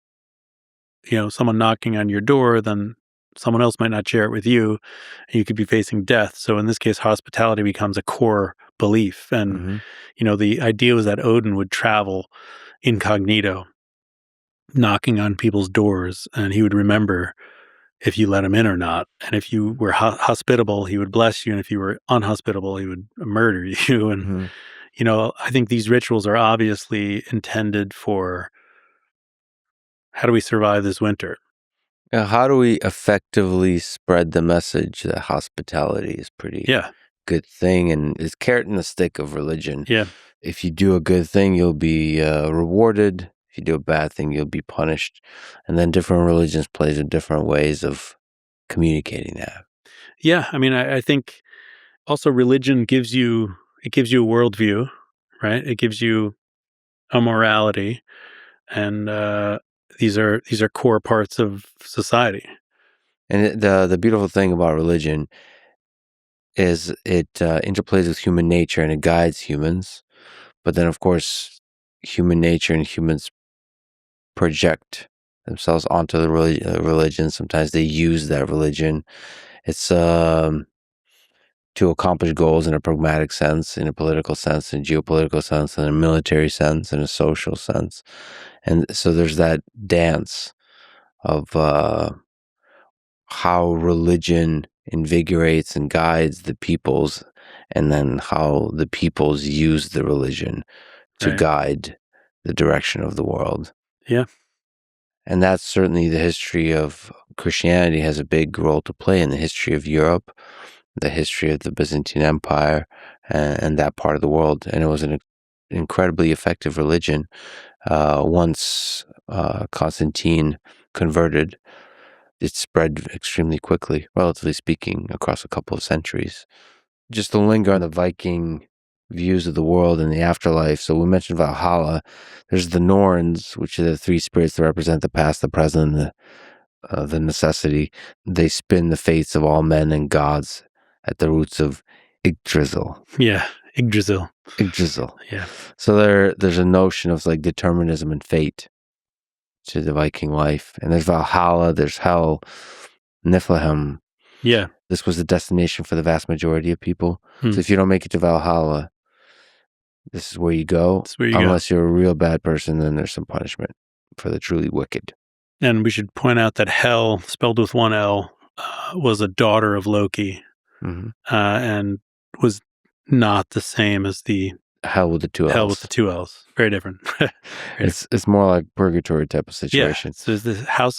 someone knocking on your door, then someone else might not share it with you, and you could be facing death. So in this case, hospitality becomes a core belief, and Hmm. the idea was that Odin would travel incognito, knocking on people's doors, and he would remember if you let him in or not. And if you were hospitable, he would bless you. And if you were unhospitable, he would murder you. And, Hmm. I think these rituals are obviously intended for how do we survive this winter? How do we effectively spread the message that hospitality is pretty Yeah. good thing and it's carrot and the stick of religion? Yeah. If you do a good thing, you'll be rewarded. If you do a bad thing, you'll be punished. And then different religions plays in different ways of communicating that. Yeah. I mean, I think also religion gives you a worldview, right? It gives you a morality. And these are core parts of society. And the beautiful thing about religion is it interplays with human nature and it guides humans. But then, of course, human nature and humans project themselves onto the religion. Sometimes they use that religion. It's to accomplish goals in a pragmatic sense, in a political sense, in a geopolitical sense, in a military sense, in a social sense. And so there's that dance of how religion invigorates and guides the peoples, and then how the peoples use the religion to Right. guide the direction of the world. Yeah. And that's certainly the history of Christianity has a big role to play in the history of Europe, the history of the Byzantine Empire, and that part of the world. And it was an incredibly effective religion. Once Constantine converted, it spread extremely quickly, relatively speaking, across a couple of centuries. Just to linger on the Viking views of the world and the afterlife. So we mentioned Valhalla. There's the Norns, which are the three spirits that represent the past, the present, and the necessity. They spin the fates of all men and gods at the roots of Yggdrasil. Yeah, Yggdrasil. Yggdrasil. Yeah. So there's a notion of like determinism and fate to the Viking life. And there's Valhalla, there's Hell, Niflheim. Yeah. This was the destination for the vast majority of people. Hmm. So if you don't make it to Valhalla, this is where you go. That's where you Unless you're a real bad person, then there's some punishment for the truly wicked. And we should point out that Hel, spelled with one L, was a daughter of Loki, and was not the same as the Hell with the two L's. Hell with the two L's. Very different. It's more like purgatory type of situation. Yeah. So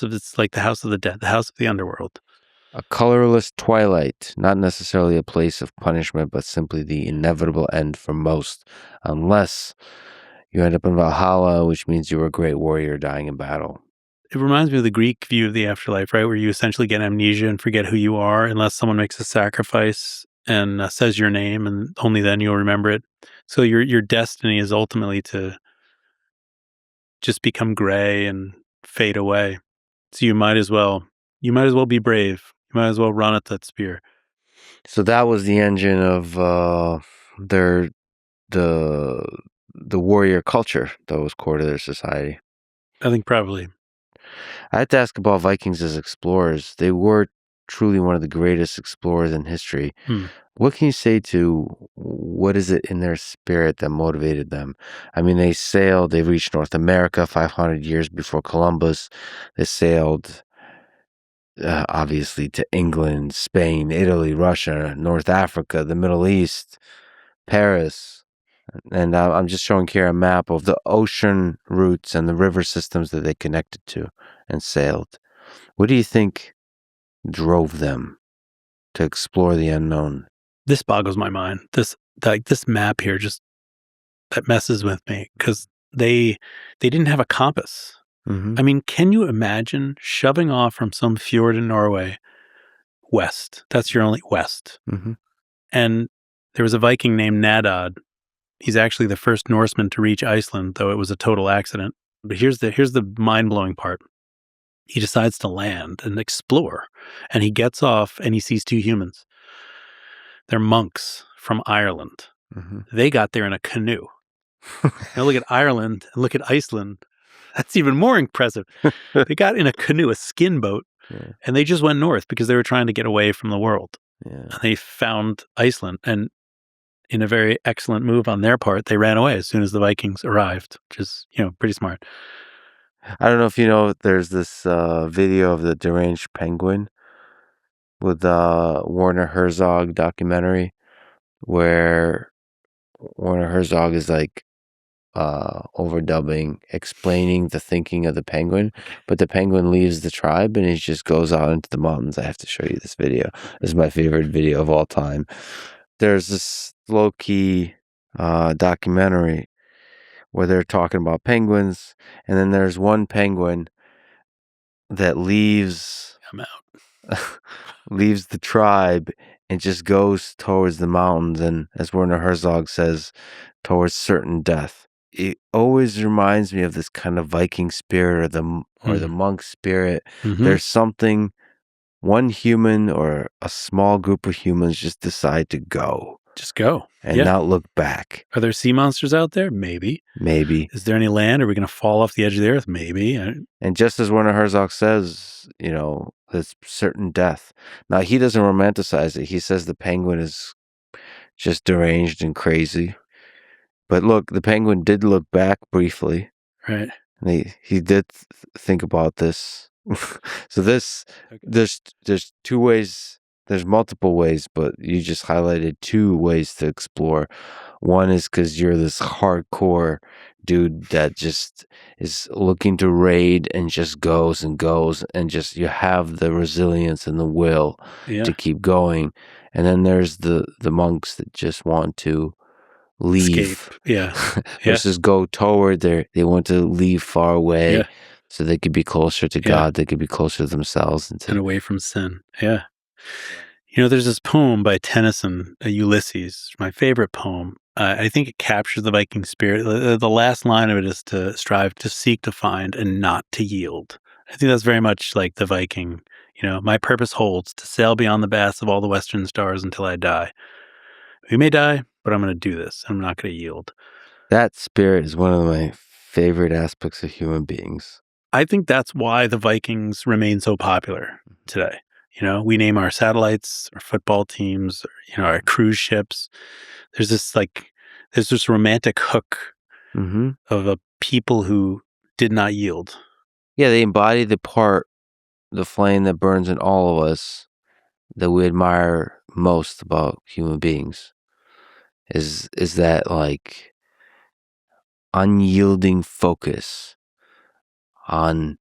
it's like the house of the dead, the house of the underworld. A colorless twilight, not necessarily a place of punishment, but simply the inevitable end for most, unless you end up in Valhalla, which means you were a great warrior dying in battle. It reminds me of the Greek view of the afterlife, right? Where you essentially get amnesia and forget who you are unless someone makes a sacrifice and says your name, and only then you'll remember it. So your destiny is ultimately to just become gray and fade away. So you might as well be brave. You might as well run at that spear. So that was the engine of the warrior culture that was core to their society. I think probably. I had to ask about Vikings as explorers. They were truly one of the greatest explorers in history. What can you say to what is it in their spirit that motivated them? I mean, they reached North America 500 years before Columbus. They sailed, obviously, to England, Spain, Italy, Russia, North Africa, the Middle East, Paris. And I'm just showing here a map of the ocean routes and the river systems that they connected to and sailed. What do you think drove them to explore the unknown? This boggles my mind. This map here that messes with me because they didn't have a compass. I mean, can you imagine shoving off from some fjord in Norway west? That's your only west. And there was a Viking named Nadad. He's actually the first Norseman to reach Iceland, though it was a total accident. But here's the mind-blowing part. He decides to land and explore, and he gets off and he sees two humans. They're monks from Ireland. They got there in a canoe. Now look at Ireland and look at Iceland. That's even more impressive. They got in a canoe, a skin boat, and they just went north because they were trying to get away from the world. And they found Iceland, and in a very excellent move on their part, they ran away as soon as the Vikings arrived, which is, pretty smart. I don't know if you know, there's this video of the deranged penguin with Werner Herzog documentary where Werner Herzog is like overdubbing, explaining the thinking of the penguin, but the penguin leaves the tribe and he just goes out into the mountains. I have to show you this video. This is my favorite video of all time. There's this low-key documentary where they're talking about penguins, and then there's one penguin that leaves the tribe and just goes towards the mountains, and as Werner Herzog says, towards certain death. It always reminds me of this kind of Viking spirit or the monk spirit. There's something, one human or a small group of humans just decide to go. Just go. And not look back. Are there sea monsters out there? Maybe. Is there any land? Are we going to fall off the edge of the earth? Maybe. And just as Werner Herzog says, there's certain death. Now, he doesn't romanticize it. He says the penguin is just deranged and crazy. But look, the penguin did look back briefly. Right. And he did think about this. So there's two ways. There's multiple ways, but you just highlighted two ways to explore. One is because you're this hardcore dude that just is looking to raid and just goes and goes, and just you have the resilience and the will to keep going. And then there's the monks that just want to leave. Escape. Versus go toward they want to leave far away so they could be closer to God, they could be closer to themselves and away from sin. There's this poem by Tennyson, Ulysses, my favorite poem. I think it captures the Viking spirit. The last line of it is to strive to seek to find and not to yield. I think that's very much like the Viking. My purpose holds to sail beyond the baths of all the western stars until I die. We may die, but I'm going to do this. I'm not going to yield. That spirit is one of my favorite aspects of human beings. I think that's why the Vikings remain so popular today. We name our satellites, our football teams, our cruise ships. There's this romantic hook Mm-hmm. of a people who did not yield. Yeah, they embody the flame that burns in all of us that we admire most about human beings. Is that like unyielding focus on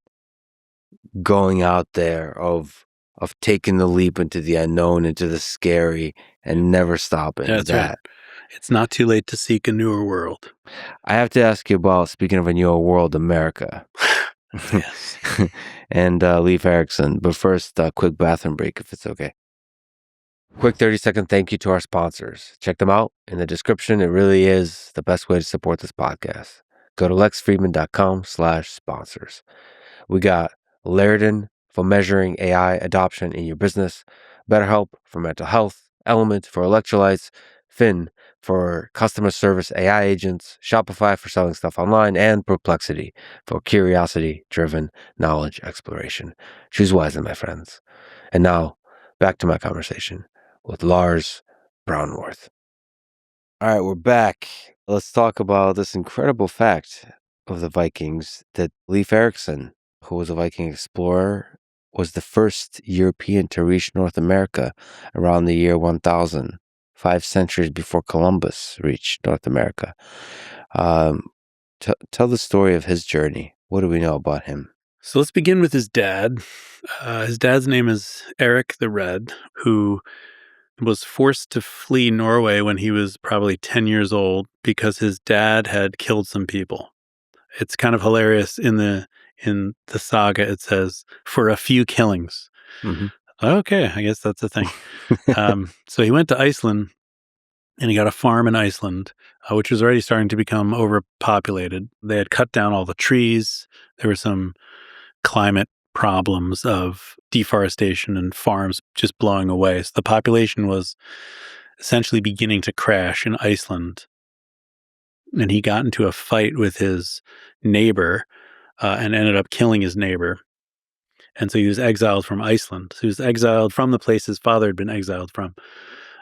going out there of taking the leap into the unknown, into the scary, and never stopping. Yeah, that's right. It's not too late to seek a newer world. I have to ask you about, speaking of a newer world, America. Yes. And Leif Erikson. But first, a quick bathroom break, if it's okay. Quick 30-second thank you to our sponsors. Check them out in the description. It really is the best way to support this podcast. Go to lexfridman.com/sponsors. We got Larridin for measuring AI adoption in your business, BetterHelp for mental health, LMNT for electrolytes, Finn for customer service AI agents, Shopify for selling stuff online, and Perplexity for curiosity-driven knowledge exploration. Choose wisely, my friends. And now, back to my conversation with Lars Brownworth. All right, we're back. Let's talk about this incredible fact of the Vikings that Leif Erikson, who was a Viking explorer, was the first European to reach North America around the year 1000, 5 centuries before Columbus reached North America. Tell the story of his journey. What do we know about him? So let's begin with his dad. His dad's name is Eric the Red, who was forced to flee Norway when he was probably 10 years old because his dad had killed some people. It's kind of hilarious in the saga. It says for a few killings. Mm-hmm. Okay, I guess that's a thing. So he went to Iceland and he got a farm in Iceland, which was already starting to become overpopulated. They had cut down all the trees. There were some climate problems of deforestation and farms just blowing away. So the population was essentially beginning to crash in Iceland. And he got into a fight with his neighbor and ended up killing his neighbor. And so he was exiled from Iceland. So he was exiled from the place his father had been exiled from.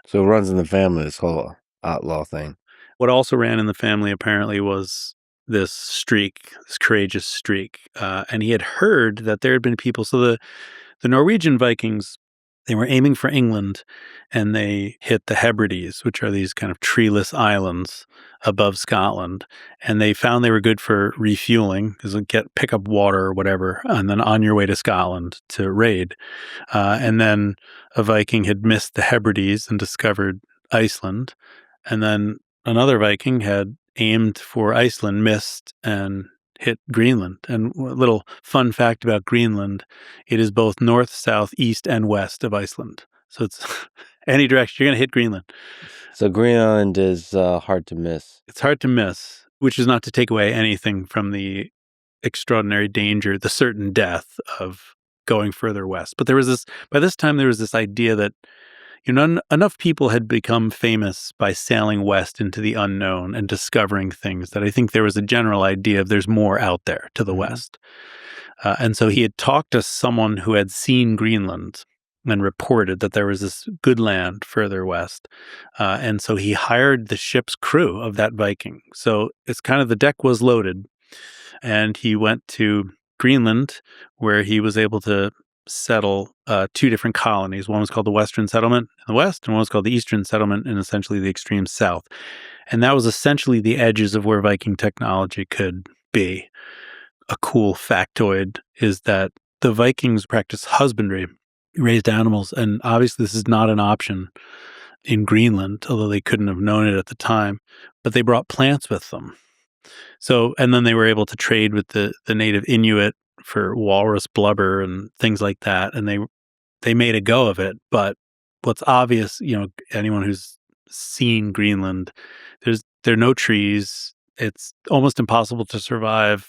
So it runs in the family, this whole outlaw thing. What also ran in the family apparently was this streak, this courageous streak. And he had heard that there had been people. So the Norwegian Vikings, they were aiming for England, and they hit the Hebrides, which are these kind of treeless islands above Scotland. And they found they were good for refueling, because pick up water or whatever, and then on your way to Scotland to raid. And then a Viking had missed the Hebrides and discovered Iceland. And then another Viking had aimed for Iceland, missed, and hit Greenland. And a little fun fact about Greenland, it is both north, south, east, and west of Iceland. So it's any direction, you're going to hit Greenland. So Greenland is hard to miss. It's hard to miss, which is not to take away anything from the extraordinary danger, the certain death of going further west. But by this time, there was this idea that enough people had become famous by sailing west into the unknown and discovering things that I think there was a general idea of there's more out there to the west. And so he had talked to someone who had seen Greenland and reported that there was this good land further west. And so he hired the ship's crew of that Viking. So it's kind of the deck was loaded. And he went to Greenland, where he was able to settle 2 different colonies. One was called the Western Settlement in the west, and one was called the Eastern Settlement in essentially the extreme south. And that was essentially the edges of where Viking technology could be. A cool factoid is that the Vikings practiced husbandry, raised animals, and obviously this is not an option in Greenland, although they couldn't have known it at the time, but they brought plants with them. So, and then they were able to trade with the native Inuit for walrus blubber and things like that. And they made a go of it. But what's obvious, anyone who's seen Greenland, there are no trees. It's almost impossible to survive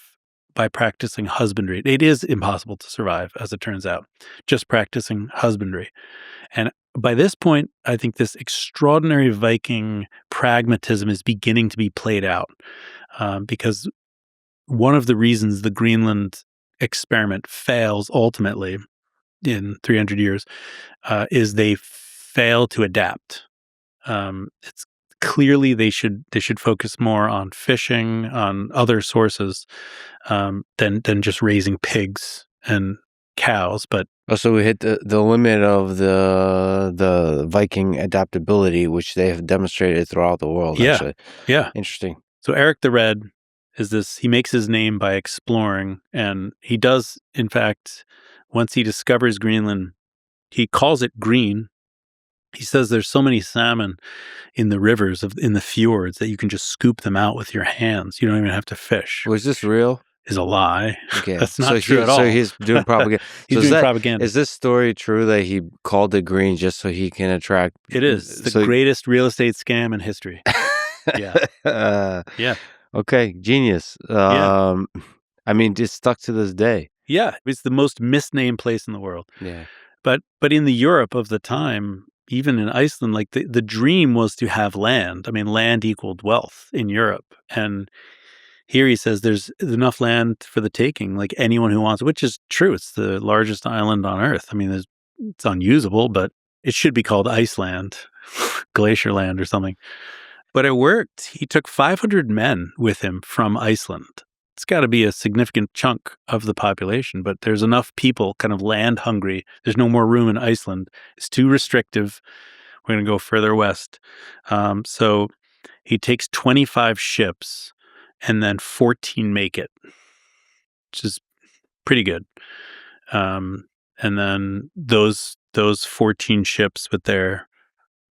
by practicing husbandry. It is impossible to survive, as it turns out, just practicing husbandry. And by this point, I think this extraordinary Viking pragmatism is beginning to be played out, because one of the reasons the Greenland experiment fails ultimately in 300 years is they fail to adapt. It's clearly they should focus more on fishing, on other sources, than just raising pigs and cows. But so we hit the limit of the Viking adaptability, which they have demonstrated throughout the world. Yeah, actually. yeah, Interesting. So Eric the Red is this. He makes his name by exploring, and he does, in fact, once he discovers Greenland, he calls it green. He says there's so many salmon in the rivers, in the fjords, that you can just scoop them out with your hands. You don't even have to fish. Was this real? Is a lie. Okay. That's not true at all. So he's doing propaganda. He's doing propaganda. Is this story true that he called it green just so he can attract? It is the greatest real estate scam in history. Yeah. Yeah. Okay. Genius. I mean, it's stuck to this day. Yeah. It's the most misnamed place in the world. Yeah. But in the Europe of the time, even in Iceland, like the dream was to have land. I mean, land equaled wealth in Europe. And here he says there's enough land for the taking, like anyone who wants, which is true. It's the largest island on Earth. I mean, it's unusable, but it should be called Iceland, Glacier Land or something. But it worked. He took 500 men with him from Iceland. It's got to be a significant chunk of the population, but there's enough people kind of land hungry. There's no more room in Iceland. It's too restrictive. We're going to go further west. So he takes 25 ships and then 14 make it, which is pretty good. And then those 14 ships with their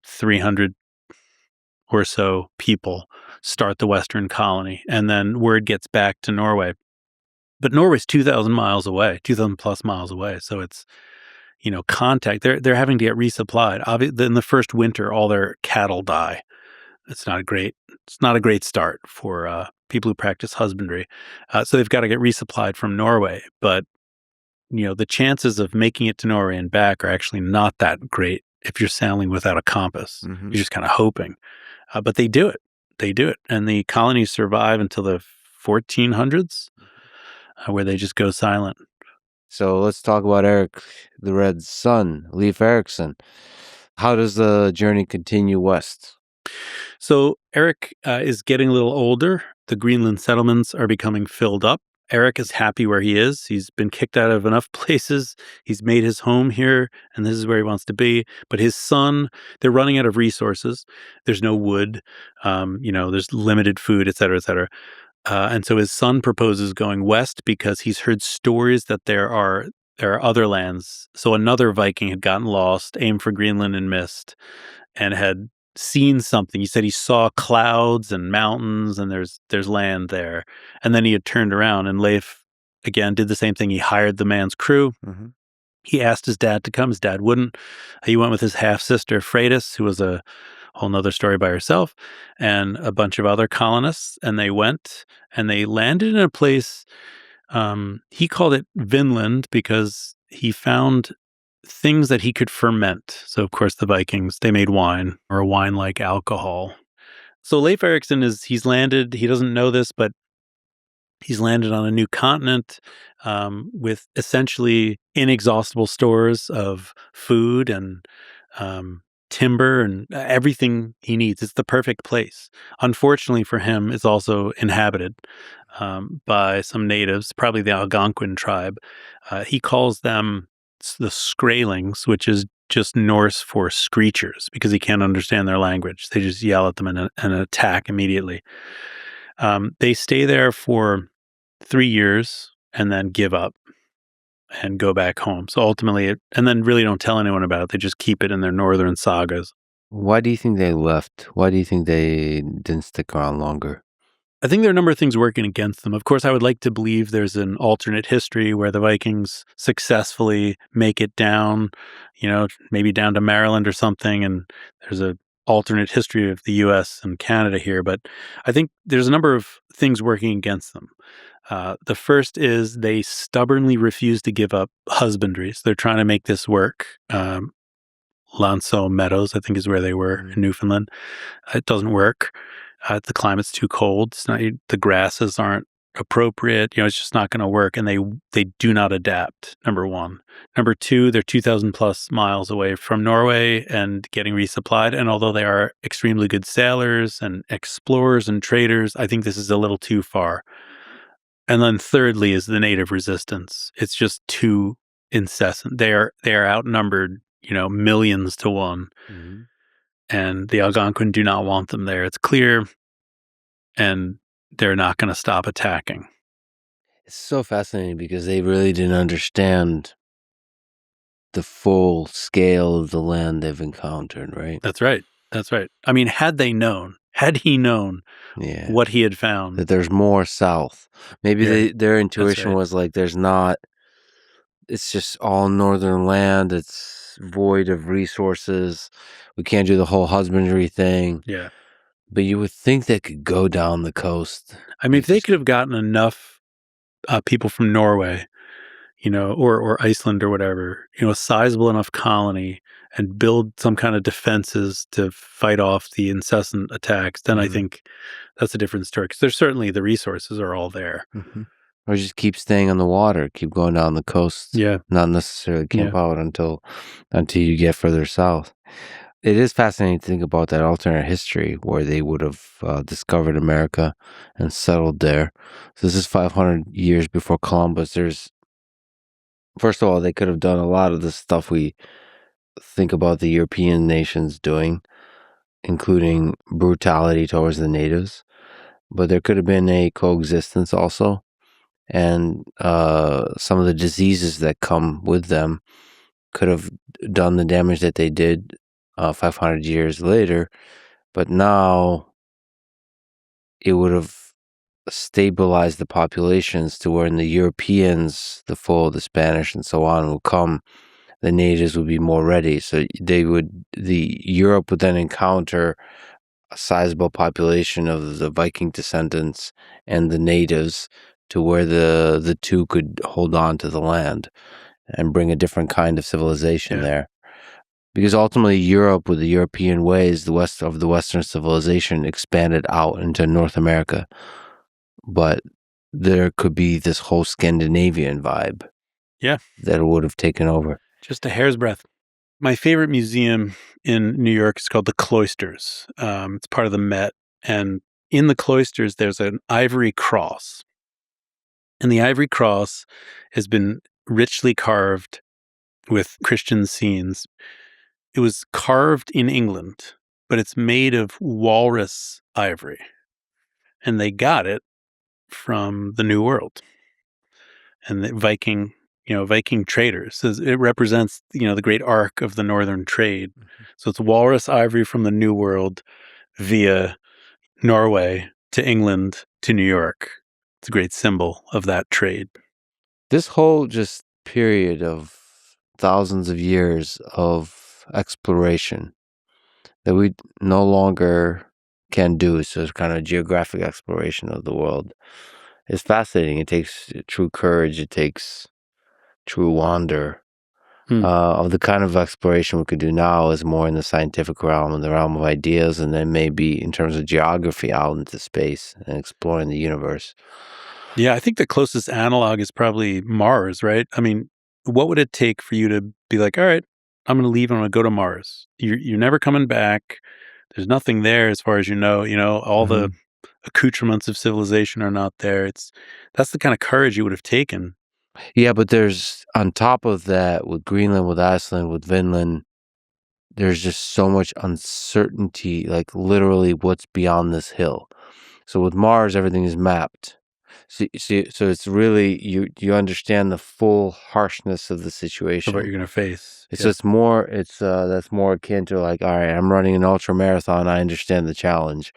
300 or so people start the Western colony, and then word gets back to Norway. But Norway's 2,000 miles away, 2,000 plus miles away. So it's, contact. They're having to get resupplied. Obviously, in the first winter, all their cattle die. It's not a great start for people who practice husbandry. So they've got to get resupplied from Norway. But, the chances of making it to Norway and back are actually not that great if you're sailing without a compass. Mm-hmm. You're just kind of hoping. But they do it. And the colonies survive until the 1400s, where they just go silent. So let's talk about Eric the Red's son, Leif Erikson. How does the journey continue west? So Eric is getting a little older. The Greenland settlements are becoming filled up. Eric is happy where he is. He's been kicked out of enough places. He's made his home here, and this is where he wants to be. But his son, they're running out of resources. There's no wood. There's limited food, et cetera, et cetera. And so his son proposes going west because he's heard stories that there are other lands. So another Viking had gotten lost, aimed for Greenland and missed, and had seen something. He said he saw clouds and mountains, and there's land there. And then he had turned around, and Leif again did the same thing. He hired the man's crew. Mm-hmm. He asked his dad to come. His dad wouldn't. He went with his half sister Freydis, who was a whole nother story by herself, and a bunch of other colonists. And they went and they landed in a place. He called it Vinland because he found things that he could ferment. So, of course, the Vikings, they made wine, or a wine-like alcohol. So Leif Erikson he's landed, he doesn't know this, but he's landed on a new continent with essentially inexhaustible stores of food and timber and everything he needs. It's the perfect place. Unfortunately for him, it's also inhabited by some natives, probably the Algonquin tribe. He calls them the Skraelings, which is just Norse for screechers, because he can't understand their language. They just yell at them and attack immediately. They stay there for 3 years and then give up and go back home. So ultimately, and then really don't tell anyone about it. They just keep it in their northern sagas. Why do you think they left? Why do you think they didn't stick around longer? I think there are a number of things working against them. Of course, I would like to believe there's an alternate history where the Vikings successfully make it down, maybe down to Maryland or something, and there's a alternate history of the U.S. and Canada here, but I think there's a number of things working against them. The first is they stubbornly refuse to give up husbandry. So they're trying to make this work. Lanso Meadows, I think, is where they were in Newfoundland. It doesn't work. The climate's too cold. It's not, the grasses aren't appropriate. It's just not going to work. And they do not adapt, number one. Number two, they're 2,000 plus miles away from Norway and getting resupplied. And although they are extremely good sailors and explorers and traders, I think this is a little too far. And then thirdly is the native resistance. It's just too incessant. They are outnumbered, millions to one. Mm-hmm. And the Algonquin do not want them there. It's clear, and they're not going to stop attacking. It's so fascinating because they really didn't understand the full scale of the land they've encountered, right? That's right. I mean, had he known what he had found, that there's more south, maybe their intuition was like, it's just all northern land. It's void of resources. We can't do the whole husbandry thing. Yeah. But you would think they could go down the coast. I mean, if they could have gotten enough people from Norway, or Iceland or whatever, a sizable enough colony and build some kind of defenses to fight off the incessant attacks, then I think that's a different story. Because there's certainly the resources are all there. Mm-hmm. Or just keep staying on the water, keep going down the coast. Yeah. Not necessarily camp out until you get further south. It is fascinating to think about that alternate history where they would have discovered America and settled there. So this is 500 years before Columbus. First of all, they could have done a lot of the stuff we think about the European nations doing, including brutality towards the natives. But there could have been a coexistence also. And some of the diseases that come with them could have done the damage that they did 500 years later. But now it would have stabilized the populations to where, in the Europeans, the Spanish and so on will come, the natives would be more ready. So Europe would then encounter a sizable population of the Viking descendants and the natives, to where the two could hold on to the land and bring a different kind of civilization there. Because ultimately Europe, with the European ways, the west of the Western civilization expanded out into North America. But there could be this whole Scandinavian vibe that would have taken over. Just a hair's breadth. My favorite museum in New York is called the Cloisters. It's part of the Met. And in the Cloisters, there's an ivory cross. And the ivory cross has been richly carved with Christian scenes. It was carved in England, but it's made of walrus ivory. And they got it from the New World. And the Viking traders. It represents, the great arc of the northern trade. Mm-hmm. So it's walrus ivory from the New World via Norway to England to New York. It's a great symbol of that trade. This whole just period of thousands of years of exploration that we no longer can do, so it's kind of geographic exploration of the world, is fascinating. It takes true courage. It takes true wonder. Of the kind of exploration we could do now is more in the scientific realm, in the realm of ideas, and then maybe in terms of geography out into space and exploring the universe. Yeah, I think the closest analog is probably Mars, right? I mean, what would it take for you to be like, all right, I'm going to leave and I'm going to go to Mars? You're never coming back. There's nothing there as far as you know. All the accoutrements of civilization are not there. That's the kind of courage you would have taken. Yeah, but there's, on top of that, with Greenland, with Iceland, with Finland, there's just so much uncertainty, like literally what's beyond this hill. So with Mars, everything is mapped. So it's really, you understand the full harshness of the situation. Of what you're going to face. So that's more akin to like, all right, I'm running an ultra marathon. I understand the challenge.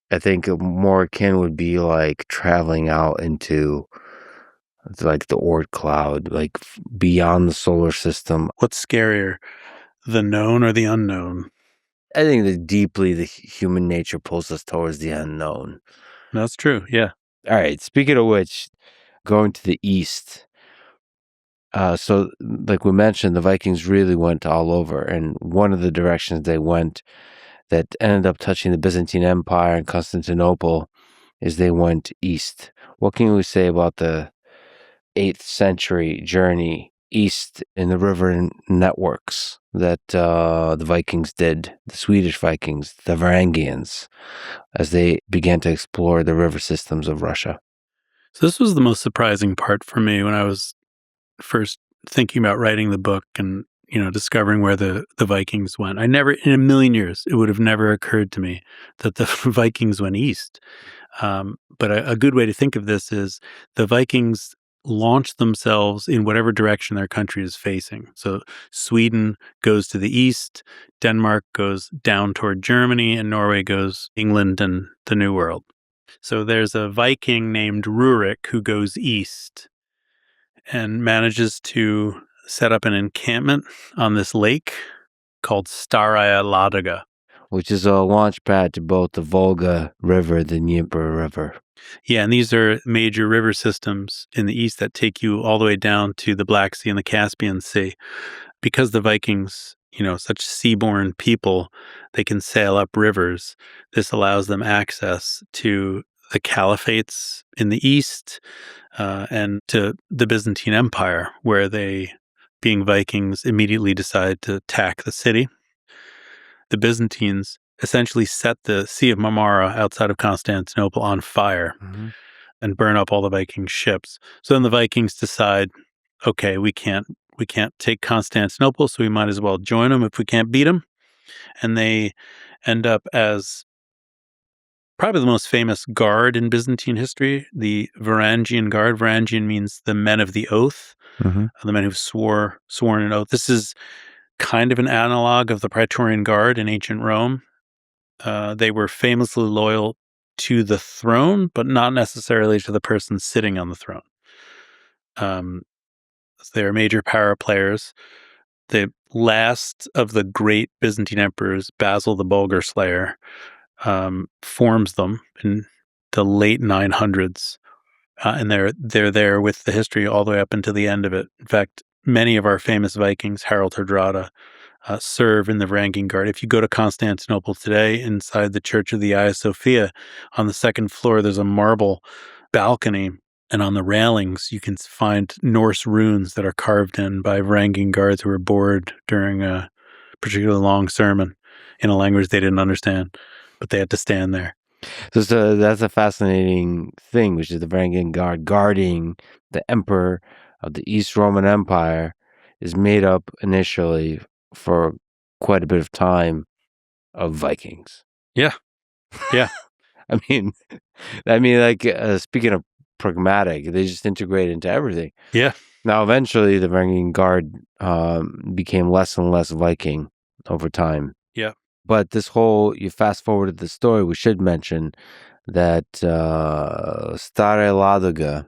I think more akin would be like traveling out into like the Oort cloud, like beyond the solar system. What's scarier, the known or the unknown? I think that deeply the human nature pulls us towards the unknown. That's true. Yeah. All right. Speaking of which, going to the east. So, like we mentioned, the Vikings really went all over, and one of the directions they went that ended up touching the Byzantine Empire and Constantinople is they went east. What can we say about the 8th century journey east in the river networks that the Vikings did, the Swedish Vikings, the Varangians, as they began to explore the river systems of Russia? So this was the most surprising part for me when I was first thinking about writing the book and, discovering where the Vikings went. I never, in a million years, it would have never occurred to me that the Vikings went east. But a good way to think of this is the Vikings launched themselves in whatever direction their country is facing. So Sweden goes to the east, Denmark goes down toward Germany, and Norway goes England and the New World. So there's a Viking named Rurik who goes east and manages to set up an encampment on this lake called Staraya Ladoga. Which is a launch pad to both the Volga River, the Dnieper River. Yeah, and these are major river systems in the east that take you all the way down to the Black Sea and the Caspian Sea. Because the Vikings, such seaborne people, they can sail up rivers. This allows them access to the caliphates in the east, and to the Byzantine Empire, where they, being Vikings, immediately decide to attack the city. The Byzantines essentially set the Sea of Marmara outside of Constantinople on fire and burn up all the Viking ships. So then the Vikings decide, okay, we can't take Constantinople, so we might as well join them if we can't beat them. And they end up as probably the most famous guard in Byzantine history, the Varangian Guard. Varangian means the men of the oath, the men who've sworn an oath. This is kind of an analog of the Praetorian Guard in ancient Rome. They were famously loyal to the throne, but not necessarily to the person sitting on the throne. They are major power players. The last of the great Byzantine emperors, Basil the Bulgar Slayer, forms them in the late 900s, and they're there with the history all the way up until the end of it. In fact, many of our famous Vikings, Harald Hardrada, serve in the Varangian Guard. If you go to Constantinople today, inside the Church of the Hagia Sophia, on the second floor, there's a marble balcony, and on the railings, you can find Norse runes that are carved in by Varangian guards who were bored during a particularly long sermon in a language they didn't understand, but they had to stand there. So that's a fascinating thing, which is the Varangian Guard guarding the emperor of the East Roman Empire is made up initially for quite a bit of time of Vikings. Yeah. Yeah. I mean, like speaking of pragmatic, they just integrate into everything. Yeah. Now, eventually, the Varangian Guard became less and less Viking over time. Yeah. But this whole, you fast forward the story, we should mention that Stare Ladoga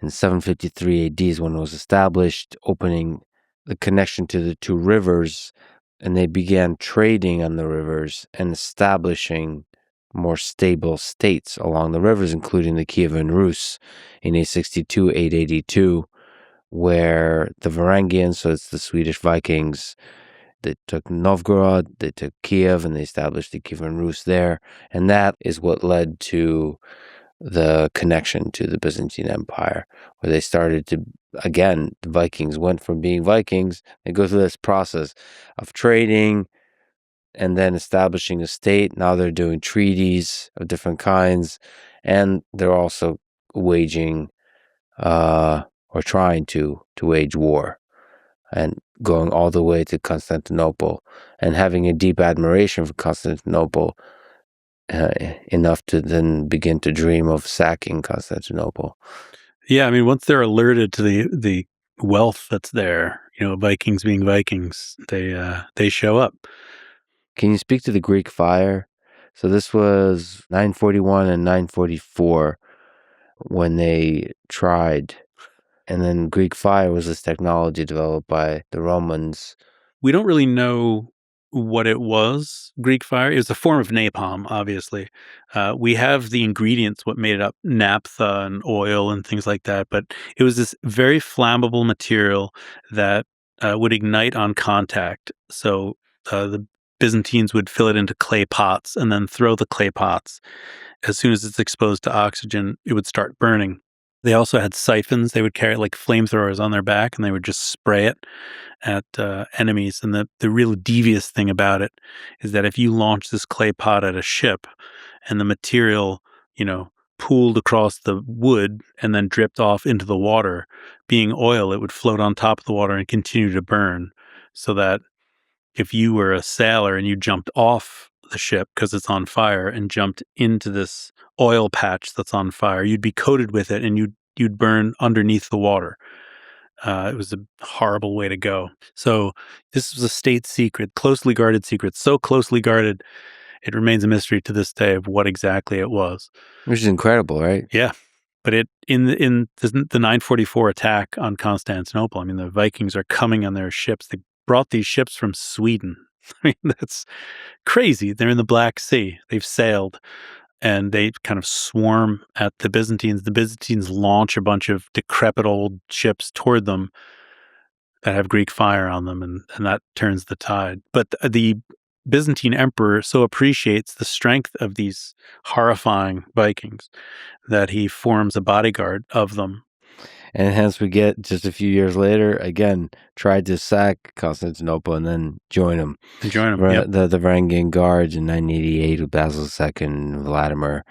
in 753 AD is when it was established, opening the connection to the two rivers, and they began trading on the rivers and establishing more stable states along the rivers, including the Kievan Rus in 862, 882, where the Varangians, so it's the Swedish Vikings, they took Novgorod, they took Kiev, and they established the Kievan Rus there. And that is what led to the connection to the Byzantine Empire, where they started to, again, the Vikings went from being Vikings, they go through this process of trading and then establishing a state. Now they're doing treaties of different kinds, and they're also waging or trying to wage war, and going all the way to Constantinople and having a deep admiration for Constantinople, enough to then begin to dream of sacking Constantinople. Yeah, I mean, once they're alerted to the wealth that's there, Vikings being Vikings, they show up. Can you speak to the Greek fire? So this was 941 and 944 when they tried. And then Greek fire was this technology developed by the Romans. We don't really know what it was, Greek fire. It was a form of napalm, obviously. We have the ingredients, what made it up, naphtha and oil and things like that. But it was this very flammable material that would ignite on contact. So the Byzantines would fill it into clay pots and then throw the clay pots. As soon as it's exposed to oxygen, it would start burning. They also had siphons. They would carry like flamethrowers on their back, and they would just spray it at enemies. And the real devious thing about it is that if you launch this clay pot at a ship and the material, pooled across the wood and then dripped off into the water, being oil, it would float on top of the water and continue to burn. So that if you were a sailor and you jumped off the ship because it's on fire and jumped into this oil patch that's on fire, you'd be coated with it and you'd burn underneath the water. It was a horrible way to go. So this was a state secret, closely guarded secret, so closely guarded, it remains a mystery to this day of what exactly it was. Which is incredible, right? Yeah. But in the 944 attack on Constantinople, I mean, the Vikings are coming on their ships. They brought these ships from Sweden. I mean, that's crazy. They're in the Black Sea. They've sailed. And they kind of swarm at the Byzantines. The Byzantines launch a bunch of decrepit old ships toward them that have Greek fire on them, and that turns the tide. But the Byzantine emperor so appreciates the strength of these horrifying Vikings that he forms a bodyguard of them. And hence we get, just a few years later, again, tried to sack Constantinople and then join them. Yep. The Varangian Guards in 988 with Basil II and Vladimir.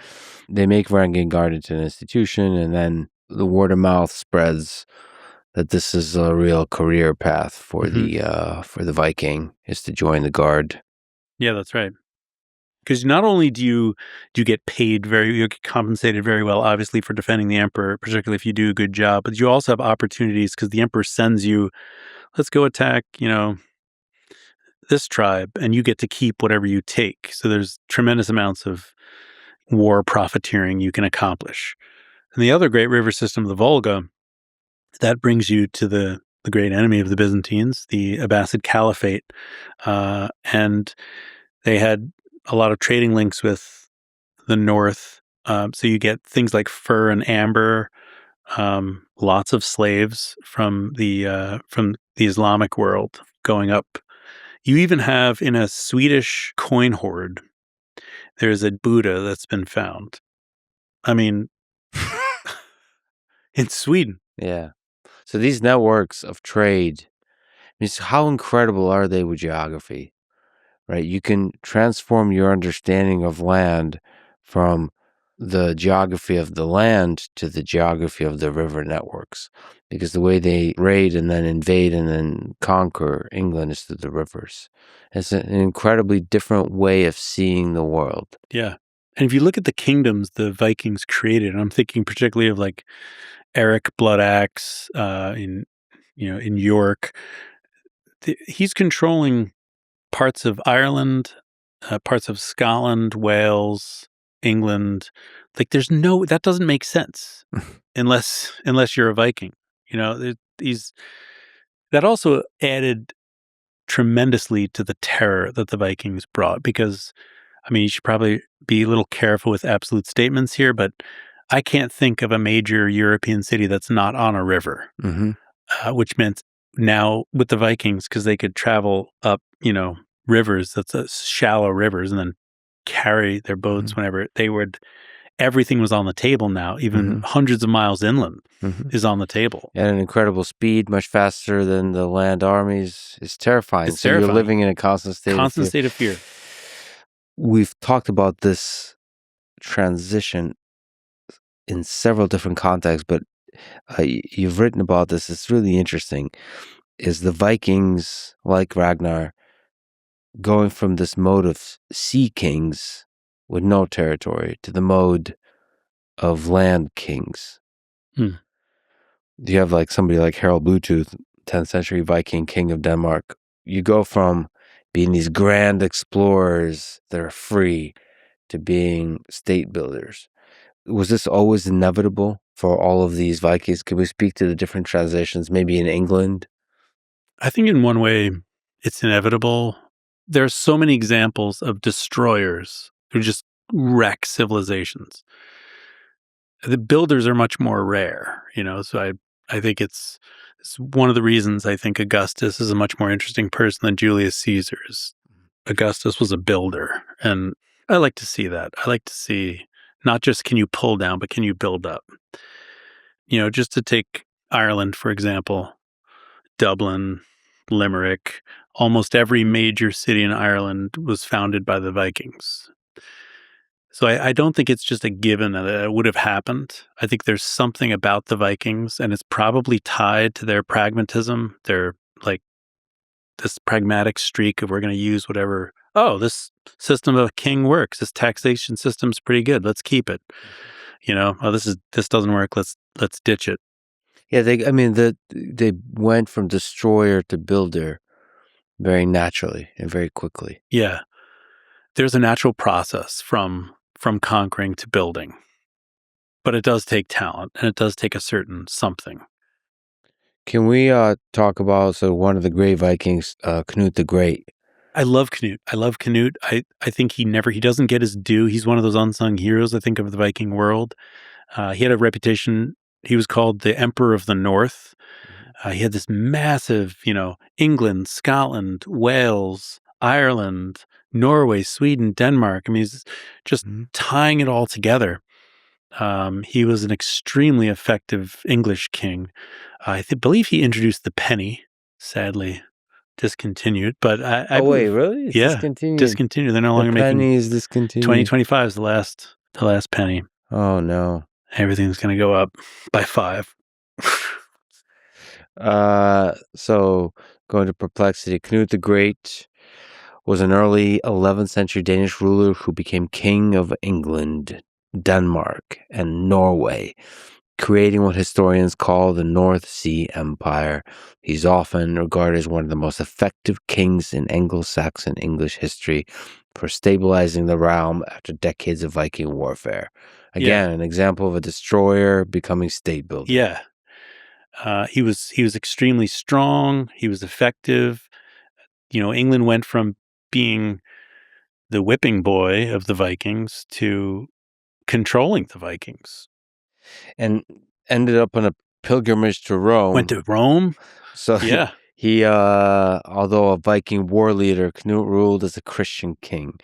They make Varangian Guard into an institution, and then the word of mouth spreads that this is a real career path for the Viking, is to join the Guard. Yeah, that's right. Because not only do you get paid you get compensated very well, obviously, for defending the emperor, particularly if you do a good job, but you also have opportunities because the emperor sends you, let's go attack, this tribe, and you get to keep whatever you take. So there's tremendous amounts of war profiteering you can accomplish. And the other great river system, the Volga, that brings you to the great enemy of the Byzantines, the Abbasid Caliphate, and they had a lot of trading links with the north. So you get things like fur and amber, lots of slaves from the Islamic world going up. You even have, in a Swedish coin hoard, there's a Buddha that's been found. I mean, in Sweden. Yeah. So these networks of trade, how incredible are they with geography? Right? You can transform your understanding of land from the geography of the land to the geography of the river networks, because the way they raid and then invade and then conquer England is through the rivers. It's an incredibly different way of seeing the world. Yeah. And if you look at the kingdoms the Vikings created, and I'm thinking particularly of like Eric Bloodaxe in York, he's controlling parts of Ireland, parts of Scotland, Wales, England. Like that doesn't make sense unless you're a Viking. That also added tremendously to the terror that the Vikings brought, because, I mean, you should probably be a little careful with absolute statements here, but I can't think of a major European city that's not on a river, which meant now with the Vikings, because they could travel up, rivers, that's shallow rivers, and then carry their boats whenever everything was on the table now, even hundreds of miles inland is on the table. At an incredible speed, much faster than the land armies. It's terrifying. It's terrifying. You're living in a constant state of fear. We've talked about this transition in several different contexts, but you've written about this. It's really interesting. Is the Vikings, like Ragnar, going from this mode of sea kings with no territory to the mode of land kings? You have like somebody like Harald Bluetooth, 10th century Viking king of Denmark. You go from being these grand explorers that are free to being state builders. Was this always inevitable for all of these Vikings? Can we speak to the different transitions, maybe in England? I think in one way it's inevitable. there are so many examples of destroyers who just wreck civilizations. The builders are much more rare, so I think it's one of the reasons I think Augustus is a much more interesting person than Julius Caesar is. Augustus was a builder, and I like to see that. I like to see not just can you pull down, but can you build up? Just to take Ireland, for example, Dublin, Limerick, almost every major city in Ireland was founded by the Vikings. So I don't think it's just a given that it would have happened. I think there's something about the Vikings, and it's probably tied to their pragmatism. They're like this pragmatic streak of we're going to use whatever. Oh, this system of a king works. This taxation system's pretty good. Let's keep it. Oh, this doesn't work. Let's ditch it. Yeah, they went from destroyer to builder very naturally and very quickly. Yeah, there's a natural process from conquering to building, but it does take talent and it does take a certain something. Can we talk about one of the great Vikings, Knut the Great? I love Knut. I think he doesn't get his due. He's one of those unsung heroes, I think, of the Viking world. He had a reputation. He was called the Emperor of the North. He had this massive, England, Scotland, Wales, Ireland, Norway, Sweden, Denmark. I mean, he's just tying it all together. He was an extremely effective English king. I believe he introduced the penny, sadly discontinued, but I wait, really? It's discontinued? Discontinued. They're no longer making. The penny is discontinued. 2025 is the last penny. Oh no! Everything's going to go up by 5. So going to Perplexity, Knut the Great was an early 11th century Danish ruler who became king of England, Denmark, and Norway, creating what historians call the North Sea Empire. He's often regarded as one of the most effective kings in Anglo-Saxon English history for stabilizing the realm after decades of Viking warfare. Again, an example of a destroyer becoming state builder. Yeah. He was extremely strong. He was effective. England went from being the whipping boy of the Vikings to controlling the Vikings. And ended up on a pilgrimage to Rome. Went to Rome? So yeah. He although a Viking war leader, Knut ruled as a Christian king,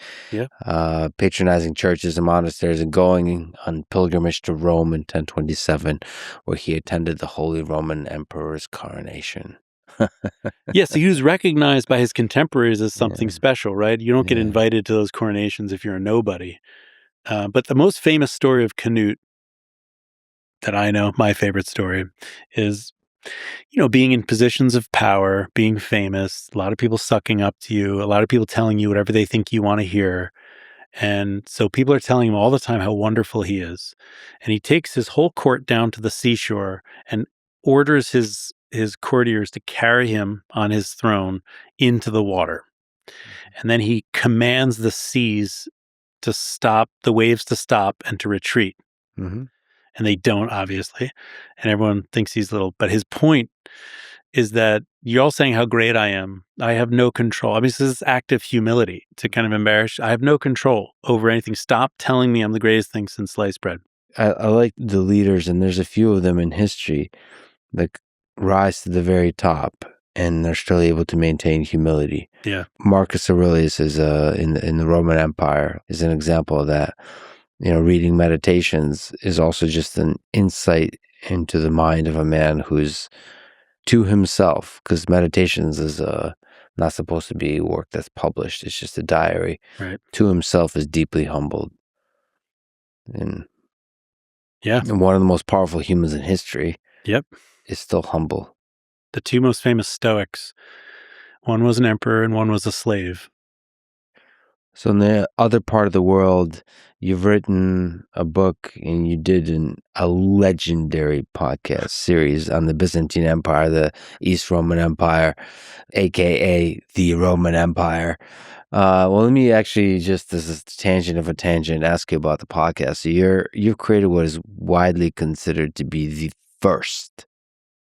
patronizing churches and monasteries and going on pilgrimage to Rome in 1027, where he attended the Holy Roman Emperor's coronation. So he was recognized by his contemporaries as something special, right? You don't get invited to those coronations if you're a nobody. But the most famous story of Knut that I know, my favorite story, is being in positions of power, being famous, a lot of people sucking up to you, a lot of people telling you whatever they think you want to hear. And so people are telling him all the time how wonderful he is. And he takes his whole court down to the seashore and orders his courtiers to carry him on his throne into the water. And then he commands the seas to stop, the waves to stop and to retreat. Mm-hmm. And they don't, obviously. And everyone thinks he's little. But his point is that you're all saying how great I am. I have no control. I mean, this is act of humility to kind of embarrass. I have no control over anything. Stop telling me I'm the greatest thing since sliced bread. I like the leaders, and there's a few of them in history that rise to the very top, and they're still able to maintain humility. Yeah. Marcus Aurelius is in the Roman Empire is an example of that. Reading Meditations is also just an insight into the mind of a man who's to himself, because Meditations is not supposed to be work that's published. It's just a diary. Right. To himself is deeply humbled. And one of the most powerful humans in history is still humble. The two most famous Stoics, one was an emperor and one was a slave. So in the other part of the world, you've written a book and you did a legendary podcast series on the Byzantine Empire, the East Roman Empire, aka the Roman Empire. Well, let me actually, just as a tangent of a tangent, ask you about the podcast. So you've created what is widely considered to be the first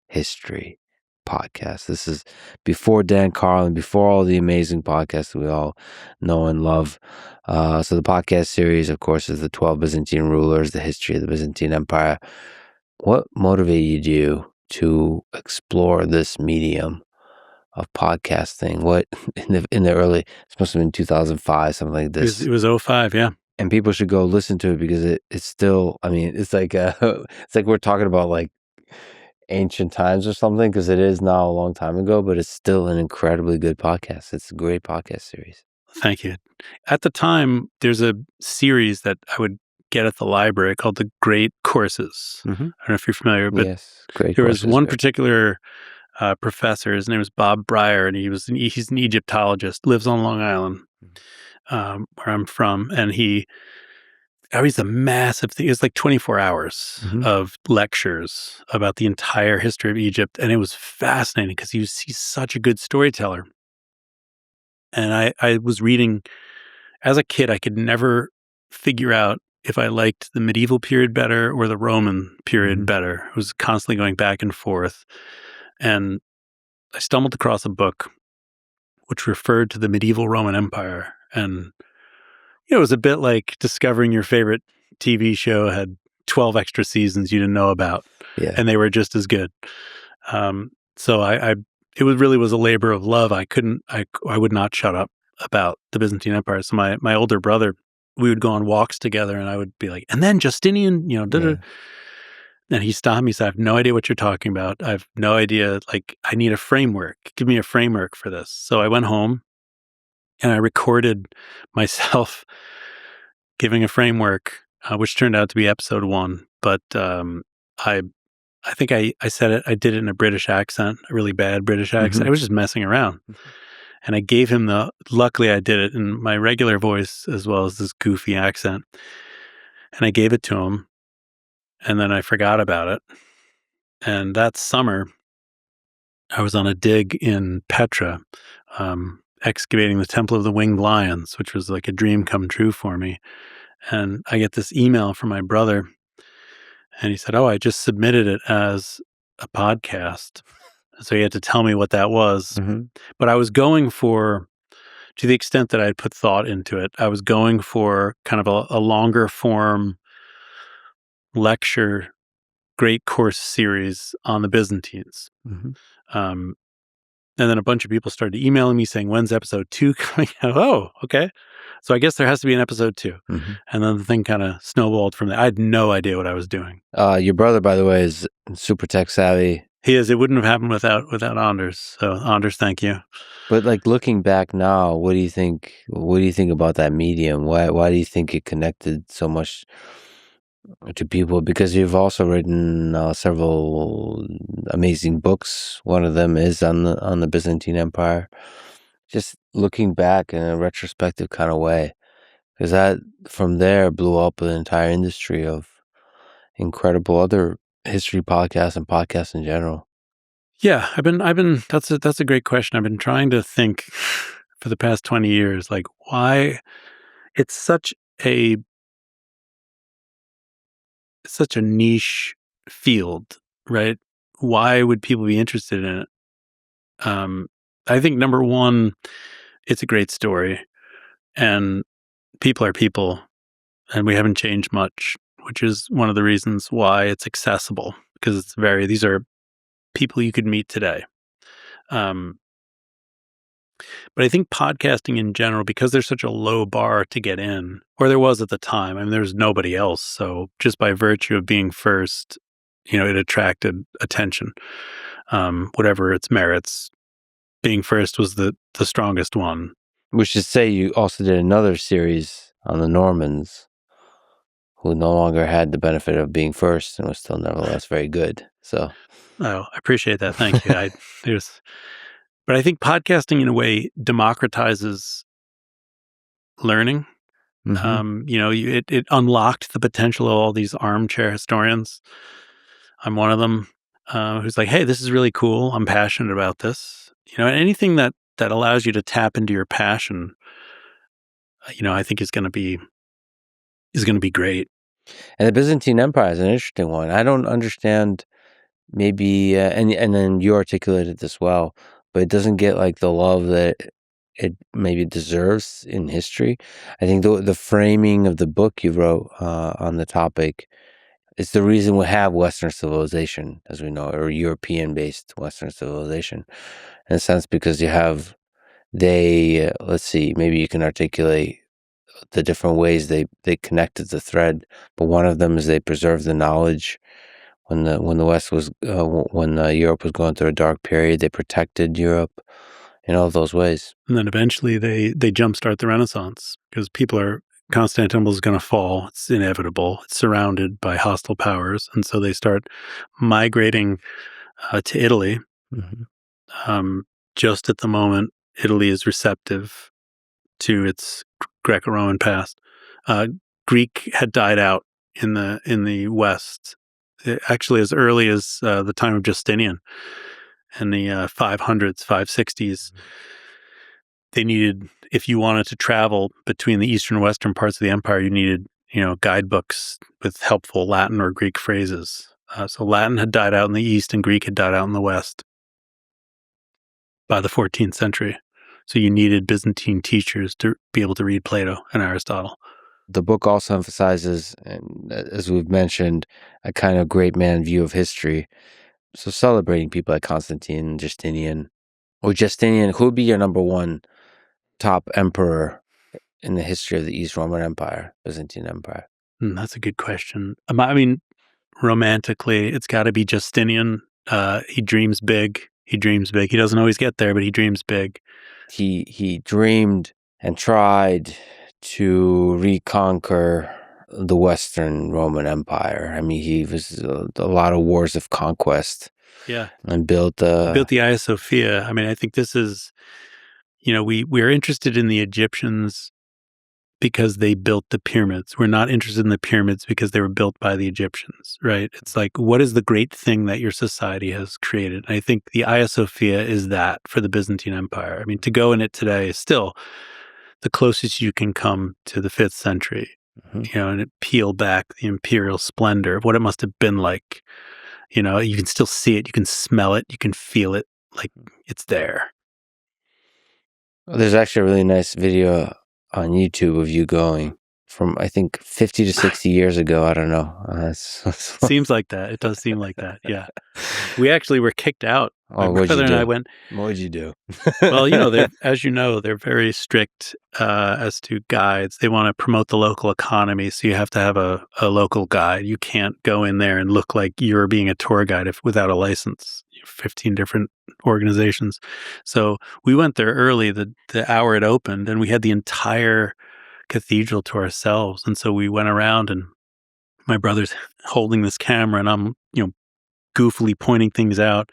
history podcast. This is before Dan Carlin, before all the amazing podcasts that we all know and love. So the podcast series, of course, is the 12 Byzantine rulers, the history of the Byzantine Empire. What motivated you to explore this medium of podcasting? What in the early, it's supposed to have been 2005, something like this. It was 05, yeah. And people should go listen to it because it's still, I mean, it's like it's like we're talking about like ancient times or something, because it is now a long time ago, but it's still an incredibly good podcast. It's a great podcast series. Thank you. At the time, there's a series that I would get at the library called the Great Courses. I don't know if you're familiar, but Yes, great. there was one particular professor. His name was Bob Breyer, and he's an Egyptologist, lives on Long Island, where I'm from, and he's a massive thing. It was like 24 hours of lectures about the entire history of Egypt, and it was fascinating because he's such a good storyteller. And I was reading, as a kid, I could never figure out if I liked the medieval period better or the Roman period better. I was constantly going back and forth. And I stumbled across a book which referred to the medieval Roman Empire. And, it was a bit like discovering your favorite TV show had 12 extra seasons you didn't know about. Yeah. And they were just as good. So it really was a labor of love. I would not shut up about the Byzantine Empire. So my older brother, we would go on walks together, and I would be like, and then Justinian, and he stopped me. He said, I have no idea what you're talking about. I have no idea. Like, I need a framework. Give me a framework for this. So I went home and I recorded myself giving a framework, which turned out to be episode 1. But I think I said it. I did it in a British accent, a really bad British accent. I was just messing around. And I gave him luckily I did it in my regular voice as well as this goofy accent. And I gave it to him. And then I forgot about it. And that summer, I was on a dig in Petra, excavating the Temple of the Winged Lions, which was like a dream come true for me. And I get this email from my brother. And he said, I just submitted it as a podcast. So he had to tell me what that was. But I was going for, to the extent that I had put thought into it, I was going for kind of a longer form lecture, great course series on the Byzantines. And then a bunch of people started emailing me saying, when's episode 2 coming out? Oh, okay. So I guess there has to be an episode 2. And then the thing kind of snowballed from there. I had no idea what I was doing. Your brother, by the way, is super tech savvy. He is. It wouldn't have happened without Anders. So Anders, thank you. But like looking back now, what do you think? What do you think about that medium? Why do you think it connected so much to people? Because you've also written several amazing books. One of them is on the Byzantine Empire. Just looking back in a retrospective kind of way, because that from there blew up an entire industry of incredible other history podcasts and podcasts in general. Yeah, I've been. That's a great question. I've been trying to think for the past 20 years, like why it's such a niche field, right? Why would people be interested in it? I think number one, it's a great story, and people are people, and we haven't changed much, which is one of the reasons why it's accessible, because these are people you could meet today. But I think podcasting in general, because there's such a low bar to get in, or there was at the time, I mean, there's nobody else. So just by virtue of being first, it attracted attention, whatever its merits. Being first was the strongest one. We should say you also did another series on the Normans, who no longer had the benefit of being first and was still nevertheless very good. So, I appreciate that. Thank you. But I think podcasting in a way democratizes learning. It unlocked the potential of all these armchair historians. I'm one of them who's like, hey, this is really cool. I'm passionate about this. Anything that allows you to tap into your passion, I think is going to be great. And the Byzantine Empire is an interesting one. I don't understand maybe, and then you articulated this well, but it doesn't get like the love that it maybe deserves in history. I think the framing of the book you wrote on the topic is the reason we have Western civilization, as we know, or European-based Western civilization, in a sense, because you have let's see, maybe you can articulate the different ways they connected the thread, but one of them is they preserved the knowledge when the West was when Europe was going through a dark period. They protected Europe in all those ways. And then eventually they jumpstart the Renaissance because Constantinople is going to fall. It's inevitable. It's surrounded by hostile powers. And so they start migrating to Italy. Mm-hmm. Just at the moment, Italy is receptive to its Greco-Roman past. Greek had died out in the West, actually as early as the time of Justinian in the 500s, 560s. They needed, if you wanted to travel between the eastern and western parts of the empire, you needed, guidebooks with helpful Latin or Greek phrases. So Latin had died out in the east and Greek had died out in the west by the 14th century. So you needed Byzantine teachers to be able to read Plato and Aristotle. The book also emphasizes, and as we've mentioned, a kind of great man view of history. So celebrating people like Constantine, Justinian, who would be your number one top emperor in the history of the East Roman Empire, Byzantine Empire? That's a good question. I mean, romantically, it's got to be Justinian. He dreams big. He doesn't always get there, but he dreams big. He dreamed and tried to reconquer the Western Roman Empire. I mean, he was a lot of wars of conquest. Yeah, and built the Hagia Sophia. I mean, I think this is, we're interested in the Egyptians because they built the pyramids. We're not interested in the pyramids because they were built by the Egyptians, right? It's like, what is the great thing that your society has created? And I think the Hagia Sophia is that for the Byzantine Empire. I mean, to go in it today is still the closest you can come to the 5th century, and it peel back the imperial splendor of what it must have been like. You can still see it, you can smell it, you can feel it, like it's there. There's actually a really nice video on YouTube of you going from, I think, 50 to 60 years ago. I don't know. Seems like that. It does seem like that. Yeah. We actually were kicked out. My brother and I went. What would you do? Well, as you know, they're very strict as to guides. They want to promote the local economy, so you have to have a local guide. You can't go in there and look like you're being a tour guide without a license. 15 different organizations. So we went there early, the hour it opened, and we had the entire cathedral to ourselves. And so we went around, and my brother's holding this camera, and I'm, goofily pointing things out.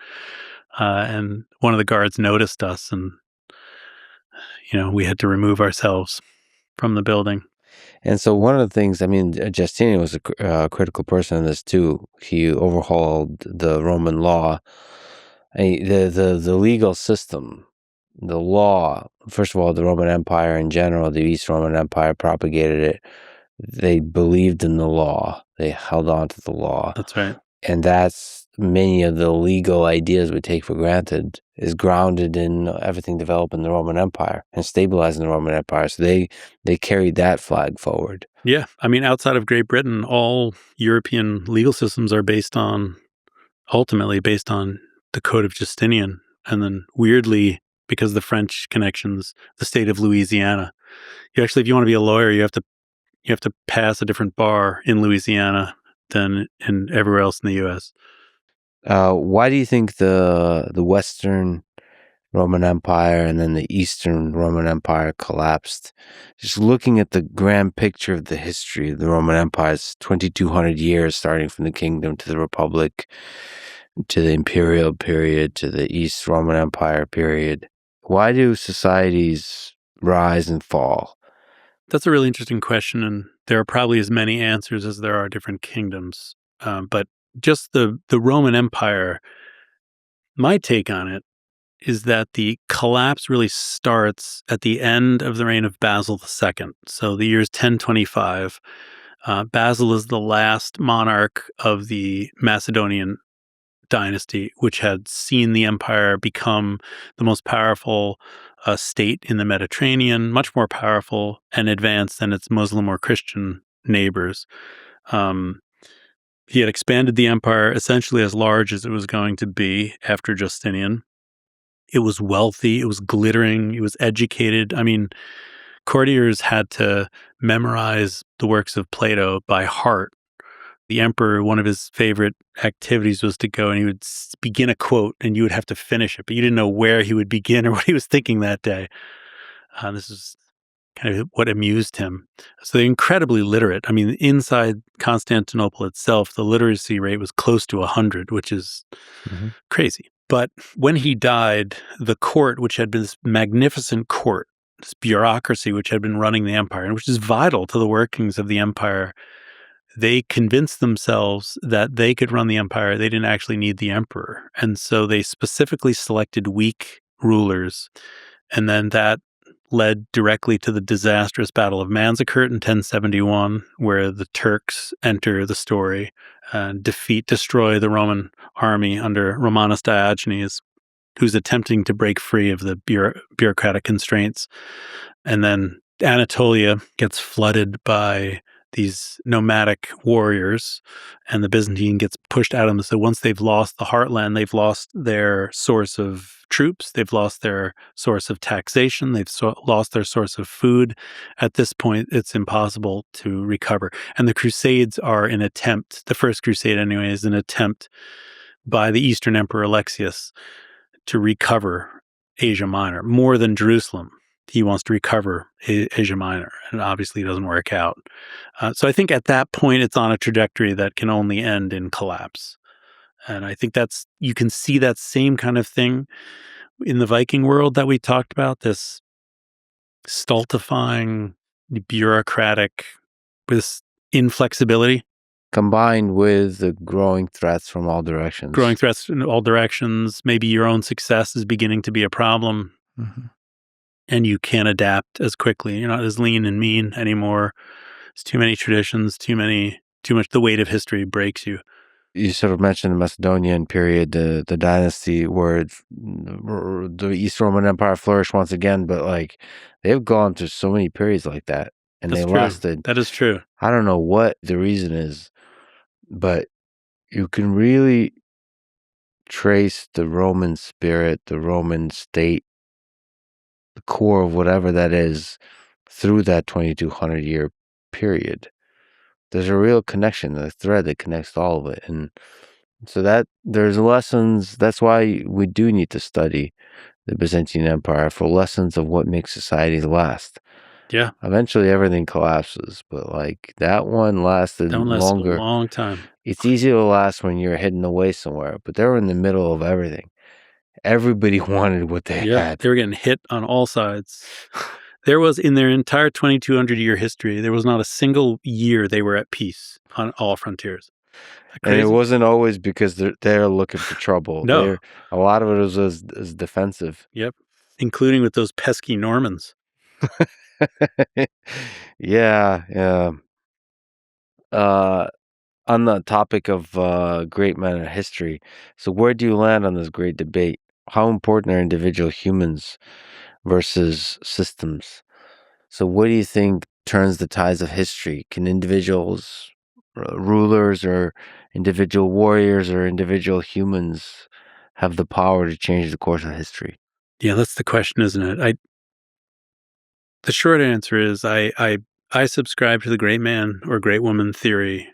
And one of the guards noticed us, and we had to remove ourselves from the building. And so one of the things, I mean, Justinian was a critical person in this too. He overhauled the Roman law, the legal system, the law. First of all, the Roman Empire in general, the East Roman Empire propagated it. They believed in the law. They held on to the law. That's right. And that's many of the legal ideas we take for granted is grounded in everything developed in the Roman Empire and stabilized in the Roman Empire. So they carried that flag forward. Yeah. I mean, outside of Great Britain, all European legal systems are ultimately based on the Code of Justinian. And then weirdly, because of the French connections, the state of Louisiana. If you want to be a lawyer, you have to pass a different bar in Louisiana than in everywhere else in the U.S. Why do you think the Western Roman Empire and then the Eastern Roman Empire collapsed? Just looking at the grand picture of the history of the Roman Empire's 2,200 years, starting from the kingdom to the Republic, to the imperial period, to the East Roman Empire period. Why do societies rise and fall? That's a really interesting question, and there are probably as many answers as there are different kingdoms. But just the Roman Empire, my take on it is that the collapse really starts at the end of the reign of Basil II. So the year is 1025. Basil is the last monarch of the Macedonian dynasty, which had seen the empire become the most powerful state in the Mediterranean, much more powerful and advanced than its Muslim or Christian neighbors. He had expanded the empire essentially as large as it was going to be after Justinian. It was wealthy, it was glittering, it was educated. I mean, courtiers had to memorize the works of Plato by heart. The emperor, one of his favorite activities was to go and he would begin a quote and you would have to finish it, but you didn't know where he would begin or what he was thinking that day. This is kind of what amused him. So they're incredibly literate. I mean, inside Constantinople itself, the literacy rate was close to 100, which is crazy. But when he died, the court, which had been this magnificent court, this bureaucracy which had been running the empire, and which is vital to the workings of the empire, they convinced themselves that they could run the empire. They didn't actually need the emperor. And so they specifically selected weak rulers. And then that led directly to the disastrous Battle of Manzikert in 1071, where the Turks enter the story and destroy the Roman army under Romanus Diogenes, who's attempting to break free of the bureaucratic constraints. And then Anatolia gets flooded by these nomadic warriors, and the Byzantine gets pushed out of them. So once they've lost the heartland, they've lost their source of troops, they've lost their source of taxation, they've lost their source of food. At this point, it's impossible to recover. And the Crusades are an attempt, the First Crusade anyway, is an attempt by the Eastern Emperor Alexius to recover Asia Minor, more than Jerusalem. He wants to recover Asia Minor, and obviously it doesn't work out. So I think at that point, it's on a trajectory that can only end in collapse. And I think you can see that same kind of thing in the Viking world that we talked about, this stultifying, bureaucratic, this inflexibility. Combined with the growing threats from all directions. Growing threats in all directions. Maybe your own success is beginning to be a problem. And you can't adapt as quickly. You're not as lean and mean anymore. It's too many traditions, too much. The weight of history breaks you. You sort of mentioned the Macedonian period, the dynasty where the East Roman Empire flourished once again, but like they've gone through so many periods like that, and That's they true. lasted. That is true. I don't know what the reason is, but you can really trace the Roman spirit, the Roman state, the core of whatever that is, through that 2200 year period. There's a real connection, a thread that connects all of it. And so that there's lessons. That's why we do need to study the Byzantine Empire for lessons of what makes societies last. Yeah. Eventually everything collapses, but like that one lasted longer. A long time. It's easy to last when you're hidden away somewhere, but they were in the middle of everything. Everybody wanted what they had. They were getting hit on all sides. There was, in their entire 2200-year history, there was not a single year they were at peace on all frontiers. And it wasn't always because they're looking for trouble. No. A lot of it was as defensive. Yep. Including with those pesky Normans. Yeah. On the topic of great men in history, so where do you land on this great debate? How important are individual humans versus systems? So what do you think turns the tides of history? Can individuals, rulers, or individual warriors, or individual humans have the power to change the course of history? Yeah, that's the question, isn't it? The short answer is I subscribe to the great man or great woman theory.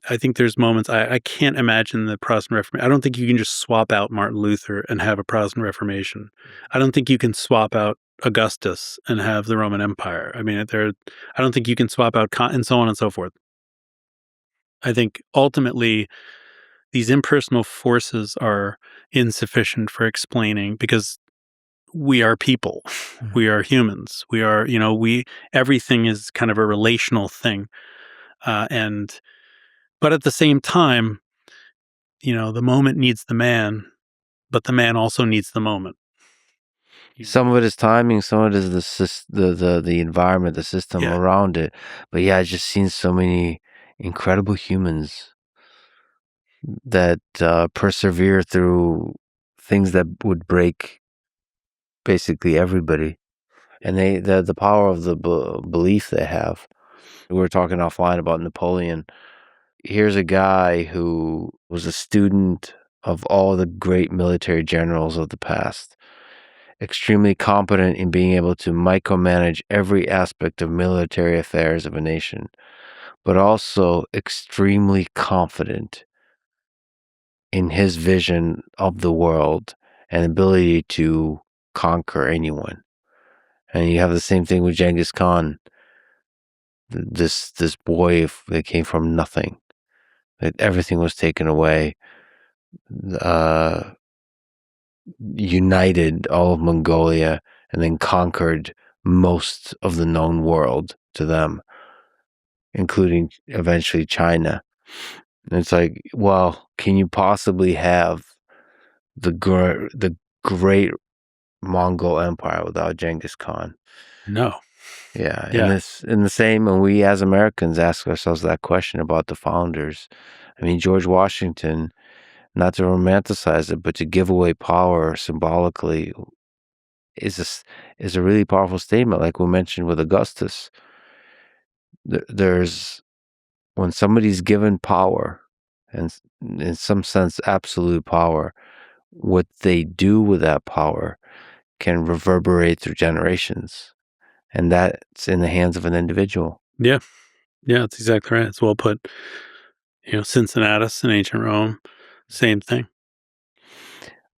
I think there's moments I can't imagine the Protestant Reformation. I don't think you can just swap out Martin Luther and have a Protestant Reformation. I don't think you can swap out Augustus and have the Roman Empire. I mean, I don't think you can swap out and so on and so forth. I think ultimately these impersonal forces are insufficient for explaining, because we are people. We are humans. We are, everything is kind of a relational thing. But at the same time, the moment needs the man, but the man also needs the moment. Some of it is timing, some of it is the environment, the system around it. But yeah, I've just seen so many incredible humans that persevere through things that would break basically everybody. And the power of the belief they have. We were talking offline about Napoleon. Here's a guy who was a student of all the great military generals of the past, extremely competent in being able to micromanage every aspect of military affairs of a nation, but also extremely confident in his vision of the world and ability to conquer anyone. And you have the same thing with Genghis Khan, this boy that came from nothing, that everything was taken away, united all of Mongolia, and then conquered most of the known world to them, including eventually China. And it's like, well, can you possibly have the great Mongol Empire without Genghis Khan? No. Yeah, Yeah. in the same, and we as Americans ask ourselves that question about the founders. I mean, George Washington, not to romanticize it, but to give away power symbolically is a really powerful statement. Like we mentioned with Augustus, there's when somebody's given power, and in some sense absolute power, what they do with that power can reverberate through generations, and that's in the hands of an individual. Yeah. Yeah, that's exactly right. It's well put. Cincinnatus in ancient Rome, same thing.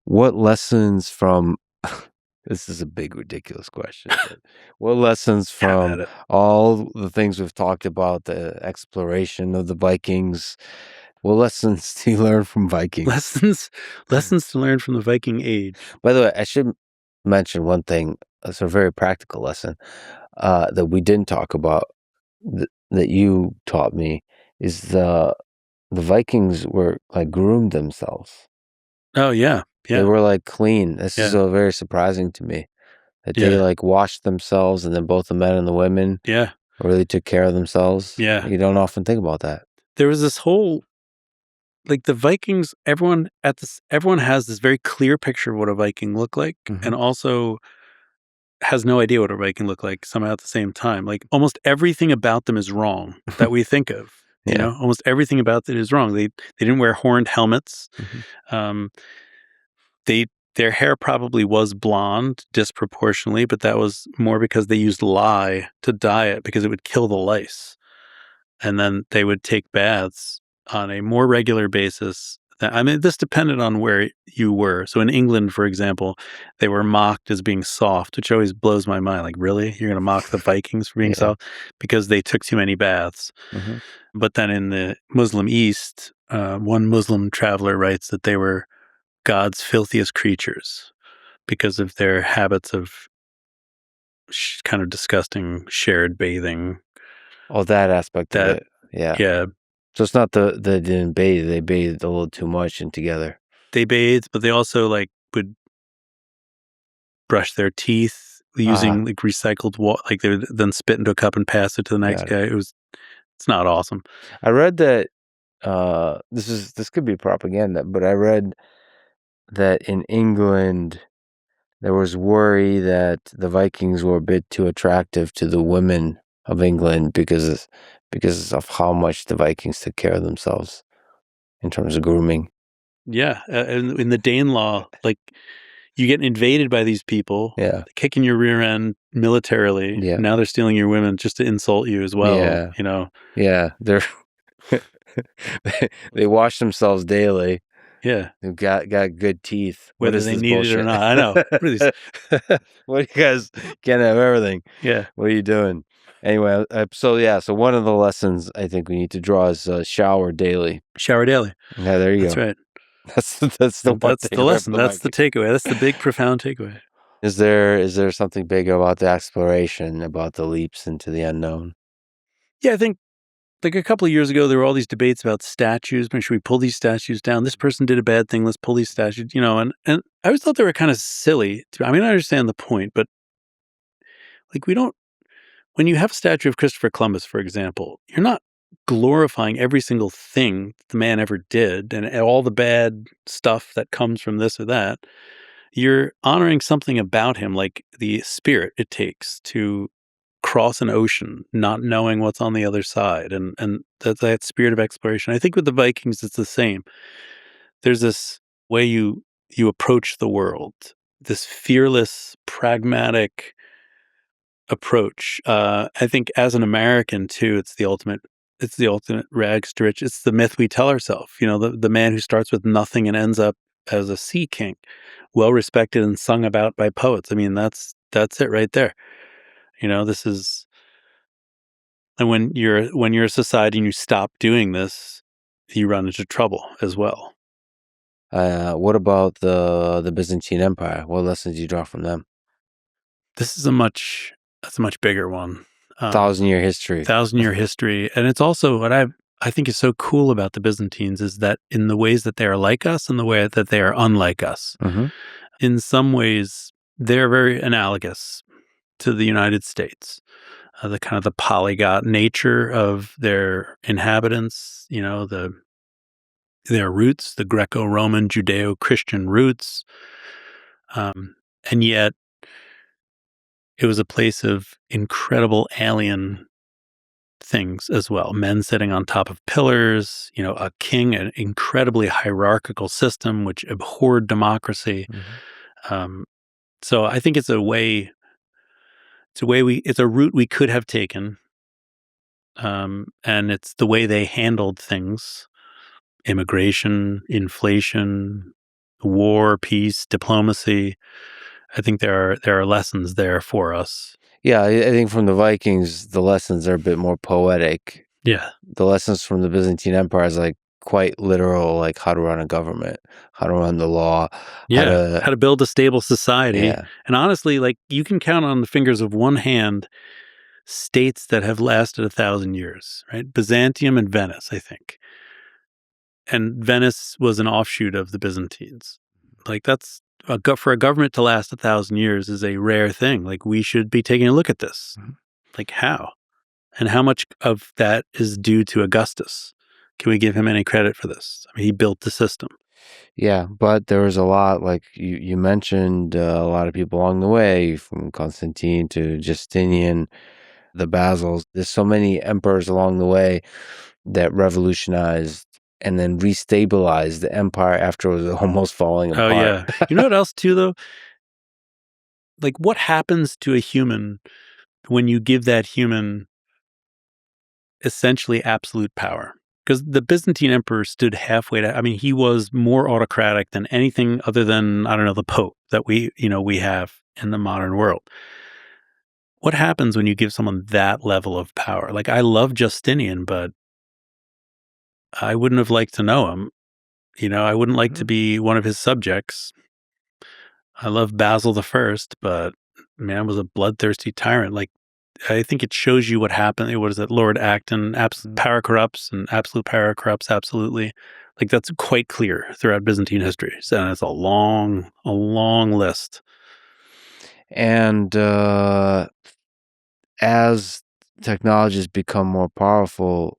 What lessons from this is a big, ridiculous question, but what lessons Have at from it. all the things we've talked about, the exploration of the Vikings, what lessons do you learn from Vikings? Lessons to learn from the Viking Age. By the way, I should mention one thing. It's a very practical lesson that we didn't talk about that you taught me is the Vikings were like groomed themselves. Oh, yeah. They Yeah. were like clean. This is Yeah. very surprising to me that they Yeah. like washed themselves, and then both the men and the women Yeah. really took care of themselves. Yeah. You don't often think about that. There was this whole the Vikings, everyone has this very clear picture of what a Viking looked like, and also has no idea what a Viking looked like somehow at the same time. Like, almost everything about them is wrong that we think of, Yeah. Almost everything about it is wrong. They didn't wear horned helmets. Mhm. Um, their hair probably was blonde disproportionately, but that was more because they used lye to dye it because it would kill the lice. And then they would take baths on a more regular basis. This depended on where you were. So in England, for example, they were mocked as being soft, which always blows my mind. Like, really? You're going to mock the Vikings for being Yeah. soft? Because they took too many baths. Mhm. But then in the Muslim East, one Muslim traveler writes that they were God's filthiest creatures because of their habits of kind of disgusting shared bathing. Oh, that aspect of That, it. Yeah. yeah, So it's not they didn't bathe. They bathed a little too much and together. they bathed, but they also would brush their teeth Ah, using recycled water. Like, they would then spit into a cup and pass it to the next got it. guy. It's not awesome. I read that this could be propaganda, but I read that in England there was worry that the Vikings were a bit too attractive to the women of England because of how much the Vikings took care of themselves in terms of grooming. Yeah, and in the Danelaw, you get invaded by these people, Yeah. kicking your rear end militarily. Yeah. Now they're stealing your women just to insult you as well. Yeah. Yeah. They're they wash themselves daily. Yeah, They've got good teeth. What whether is they this need it or bullshit? not. I know. What are these? What you guys can't have everything? Yeah, What are you doing? Anyway, so one of the lessons I think we need to draw is shower daily. shower daily. Yeah, there you That's go. right. That's the And one that's thing the I learned lesson. from the That's the Vikings. takeaway. That's the big, profound takeaway. Is there something big about the exploration, about the leaps into the unknown? Yeah, I think a couple of years ago, there were all these debates about statues. Should we pull these statues down? This person did a bad thing. Let's pull these statues, and I always thought they were kind of silly. I understand the point, but we don't, when you have a statue of Christopher Columbus, for example, you're not glorifying every single thing the man ever did and all the bad stuff that comes from this or that. You're honoring something about him, like the spirit it takes to cross an ocean, not knowing what's on the other side, and that spirit of exploration. I think with the Vikings, it's the same. There's this way you approach the world, this fearless, pragmatic approach. I think as an American too, it's the ultimate. It's the ultimate rags to rich. It's the myth we tell ourselves. You know, the man who starts with nothing and ends up as a sea king, well respected and sung about by poets. I mean, that's it right there. You know, this is, and when you're a society and you stop doing this, you run into trouble as well. What about the Byzantine Empire? What lessons do you draw from them? This is that's a much bigger one. 1,000-year history. 1,000-year history. And it's also what I think is so cool about the Byzantines is that in the ways that they are like us and the way that they are unlike us, in some ways, they're very analogous to the United States. The kind of the polyglot nature of their inhabitants, you know, their roots, the Greco-Roman, Judeo-Christian roots. And yet it was a place of incredible alien things as well. Men sitting on top of pillars, you know, a king, an incredibly hierarchical system which abhorred democracy. So I think it's a route we could have taken. And it's the way they handled things: immigration, inflation, war, peace, diplomacy. I think there are lessons there for us. Yeah, I think from the Vikings, the lessons are a bit more poetic. Yeah. The lessons from the Byzantine Empire is like quite literal, like how to run a government, how to run the law, how to build a stable society. Yeah. And honestly, like you can count on the fingers of one hand states that have lasted 1,000 years, right? Byzantium and Venice, I think. And Venice was an offshoot of the Byzantines. Like that's for a government to last 1,000 years is a rare thing. Like we should be taking a look at this. Like how? And how much of that is due to Augustus? Can we give him any credit for this? I mean, he built the system. Yeah, but there was a lot, like you mentioned, a lot of people along the way, from Constantine to Justinian, the Basils. There's so many emperors along the way that revolutionized and then restabilized the empire after it was almost falling apart. Oh, yeah. You know what else, too, though? Like, what happens to a human when you give that human essentially absolute power? Because the Byzantine emperor stood halfway I mean, he was more autocratic than anything other than, I don't know, the Pope that we have in the modern world. What happens when you give someone that level of power? Like, I love Justinian, but I wouldn't have liked to know him. You know, I wouldn't like to be one of his subjects. I love Basil the First, but man was a bloodthirsty tyrant. Like, I think it shows you what happened. What is it? Lord Acton, power corrupts and absolute power corrupts absolutely. Like, that's quite clear throughout Byzantine history. And it's a long list. And as technologies become more powerful,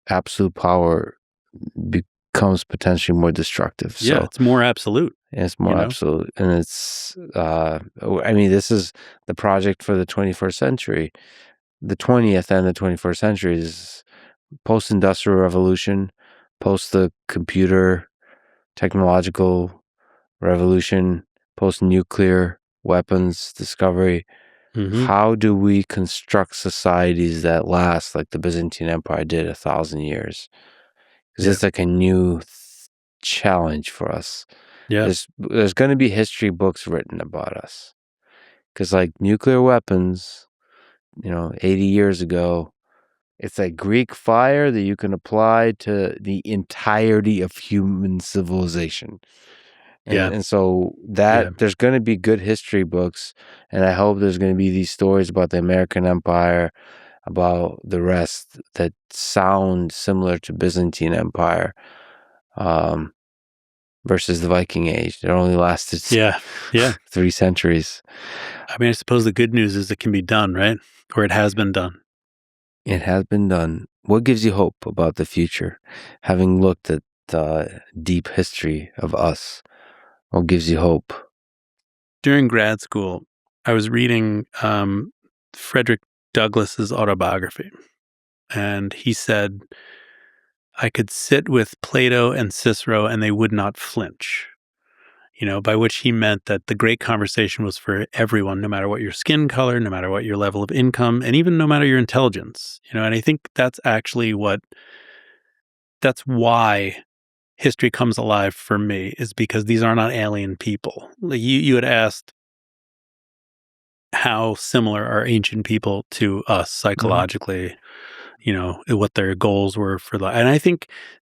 absolute power becomes potentially more destructive. Yeah, so it's more absolute. It's more absolute. And it's, I mean, this is the project for the 21st century. The 20th and the 21st century is post-industrial revolution, post the computer technological revolution, post-nuclear weapons discovery. How do we construct societies that last like the Byzantine Empire did 1,000 years? Because it's like a new challenge for us. Yeah. There's going to be history books written about us. Because like nuclear weapons, 80 years ago, it's like Greek fire that you can apply to the entirety of human civilization. And so there's going to be good history books, and I hope there's going to be these stories about the American Empire, about the rest that sound similar to Byzantine Empire, versus the Viking Age. It only lasted 3 centuries. I mean, I suppose the good news is it can be done, right? Or it has been done. It has been done. What gives you hope about the future? Having looked at the deep history of us, what gives you hope? During grad school, I was reading Frederick Douglass's autobiography, and he said, I could sit with Plato and Cicero and they would not flinch. By which he meant that the great conversation was for everyone, no matter what your skin color, no matter what your level of income, and even no matter your intelligence. And I think that's actually that's why history comes alive for me, is because these are not alien people. Like you had asked, how similar are ancient people to us psychologically, what their goals were for life. And I think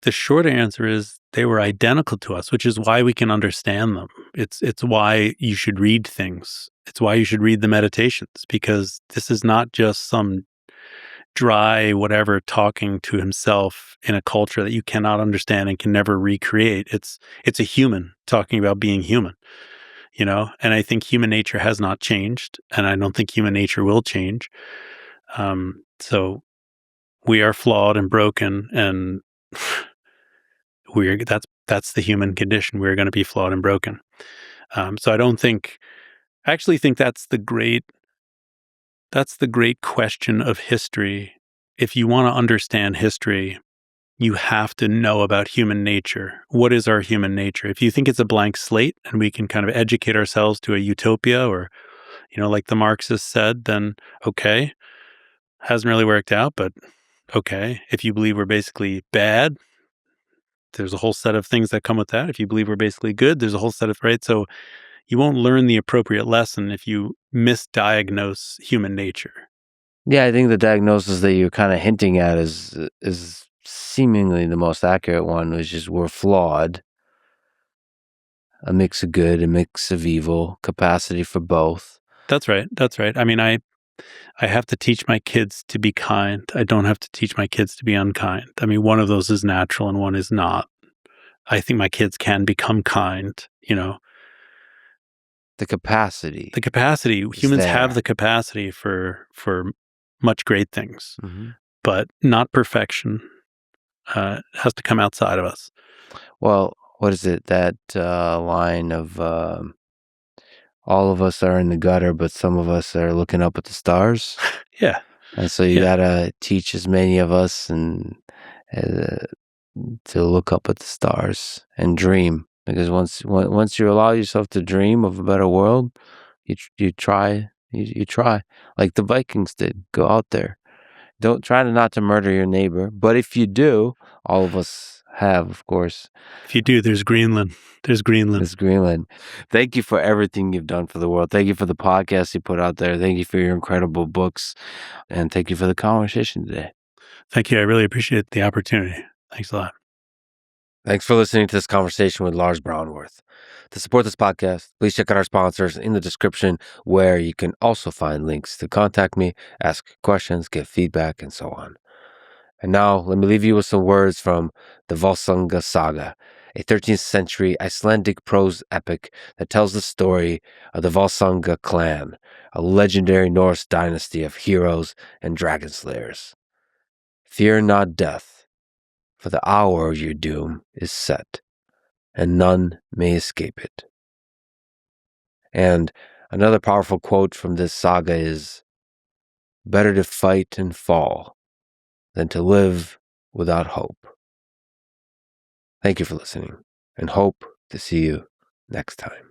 the short answer is they were identical to us, which is why we can understand them. It's why you should read things. It's why you should read the Meditations, because this is not just some dry whatever talking to himself in a culture that you cannot understand and can never recreate. It's a human talking about being human, and I think human nature has not changed, and I don't think human nature will change. So we are flawed and broken, and that's the human condition. We're going to be flawed and broken. So I actually think that's the great question of history. If you want to understand history, you have to know about human nature. What is our human nature? If you think it's a blank slate and we can kind of educate ourselves to a utopia, or, like the Marxists said, then okay, hasn't really worked out, but okay. If you believe we're basically bad, there's a whole set of things that come with that. If you believe we're basically good, there's a whole set of, right? So you won't learn the appropriate lesson if you misdiagnose human nature. Yeah, I think the diagnosis that you're kind of hinting at is seemingly the most accurate one, which is we're flawed. A mix of good, a mix of evil, capacity for both. That's right. I mean, I have to teach my kids to be kind. I don't have to teach my kids to be unkind. I mean, one of those is natural and one is not. I think my kids can become kind, The capacity. Humans there. have the capacity for much great things, Mm-hmm. but not perfection. It has to come outside of us. Well, what is it? That line of all of us are in the gutter, but some of us are looking up at the stars. Yeah. And so you gotta teach as many of us and to look up at the stars and dream. Because once you allow yourself to dream of a better world, you try like the Vikings did. Go out there. Don't try not to murder your neighbor, but if you do, all of us have, of course. If you do, there's Greenland. There's Greenland. Thank you for everything you've done for the world. Thank you for the podcast you put out there. Thank you for your incredible books, and thank you for the conversation today. Thank you. I really appreciate the opportunity. Thanks a lot. Thanks for listening to this conversation with Lars Brownworth. To support this podcast, please check out our sponsors in the description, where you can also find links to contact me, ask questions, give feedback, and so on. And now, let me leave you with some words from the Volsunga Saga, a 13th century Icelandic prose epic that tells the story of the Volsunga clan, a legendary Norse dynasty of heroes and dragon slayers. Fear not death, for the hour of your doom is set, and none may escape it. And another powerful quote from this saga is, better to fight and fall than to live without hope. Thank you for listening, and hope to see you next time.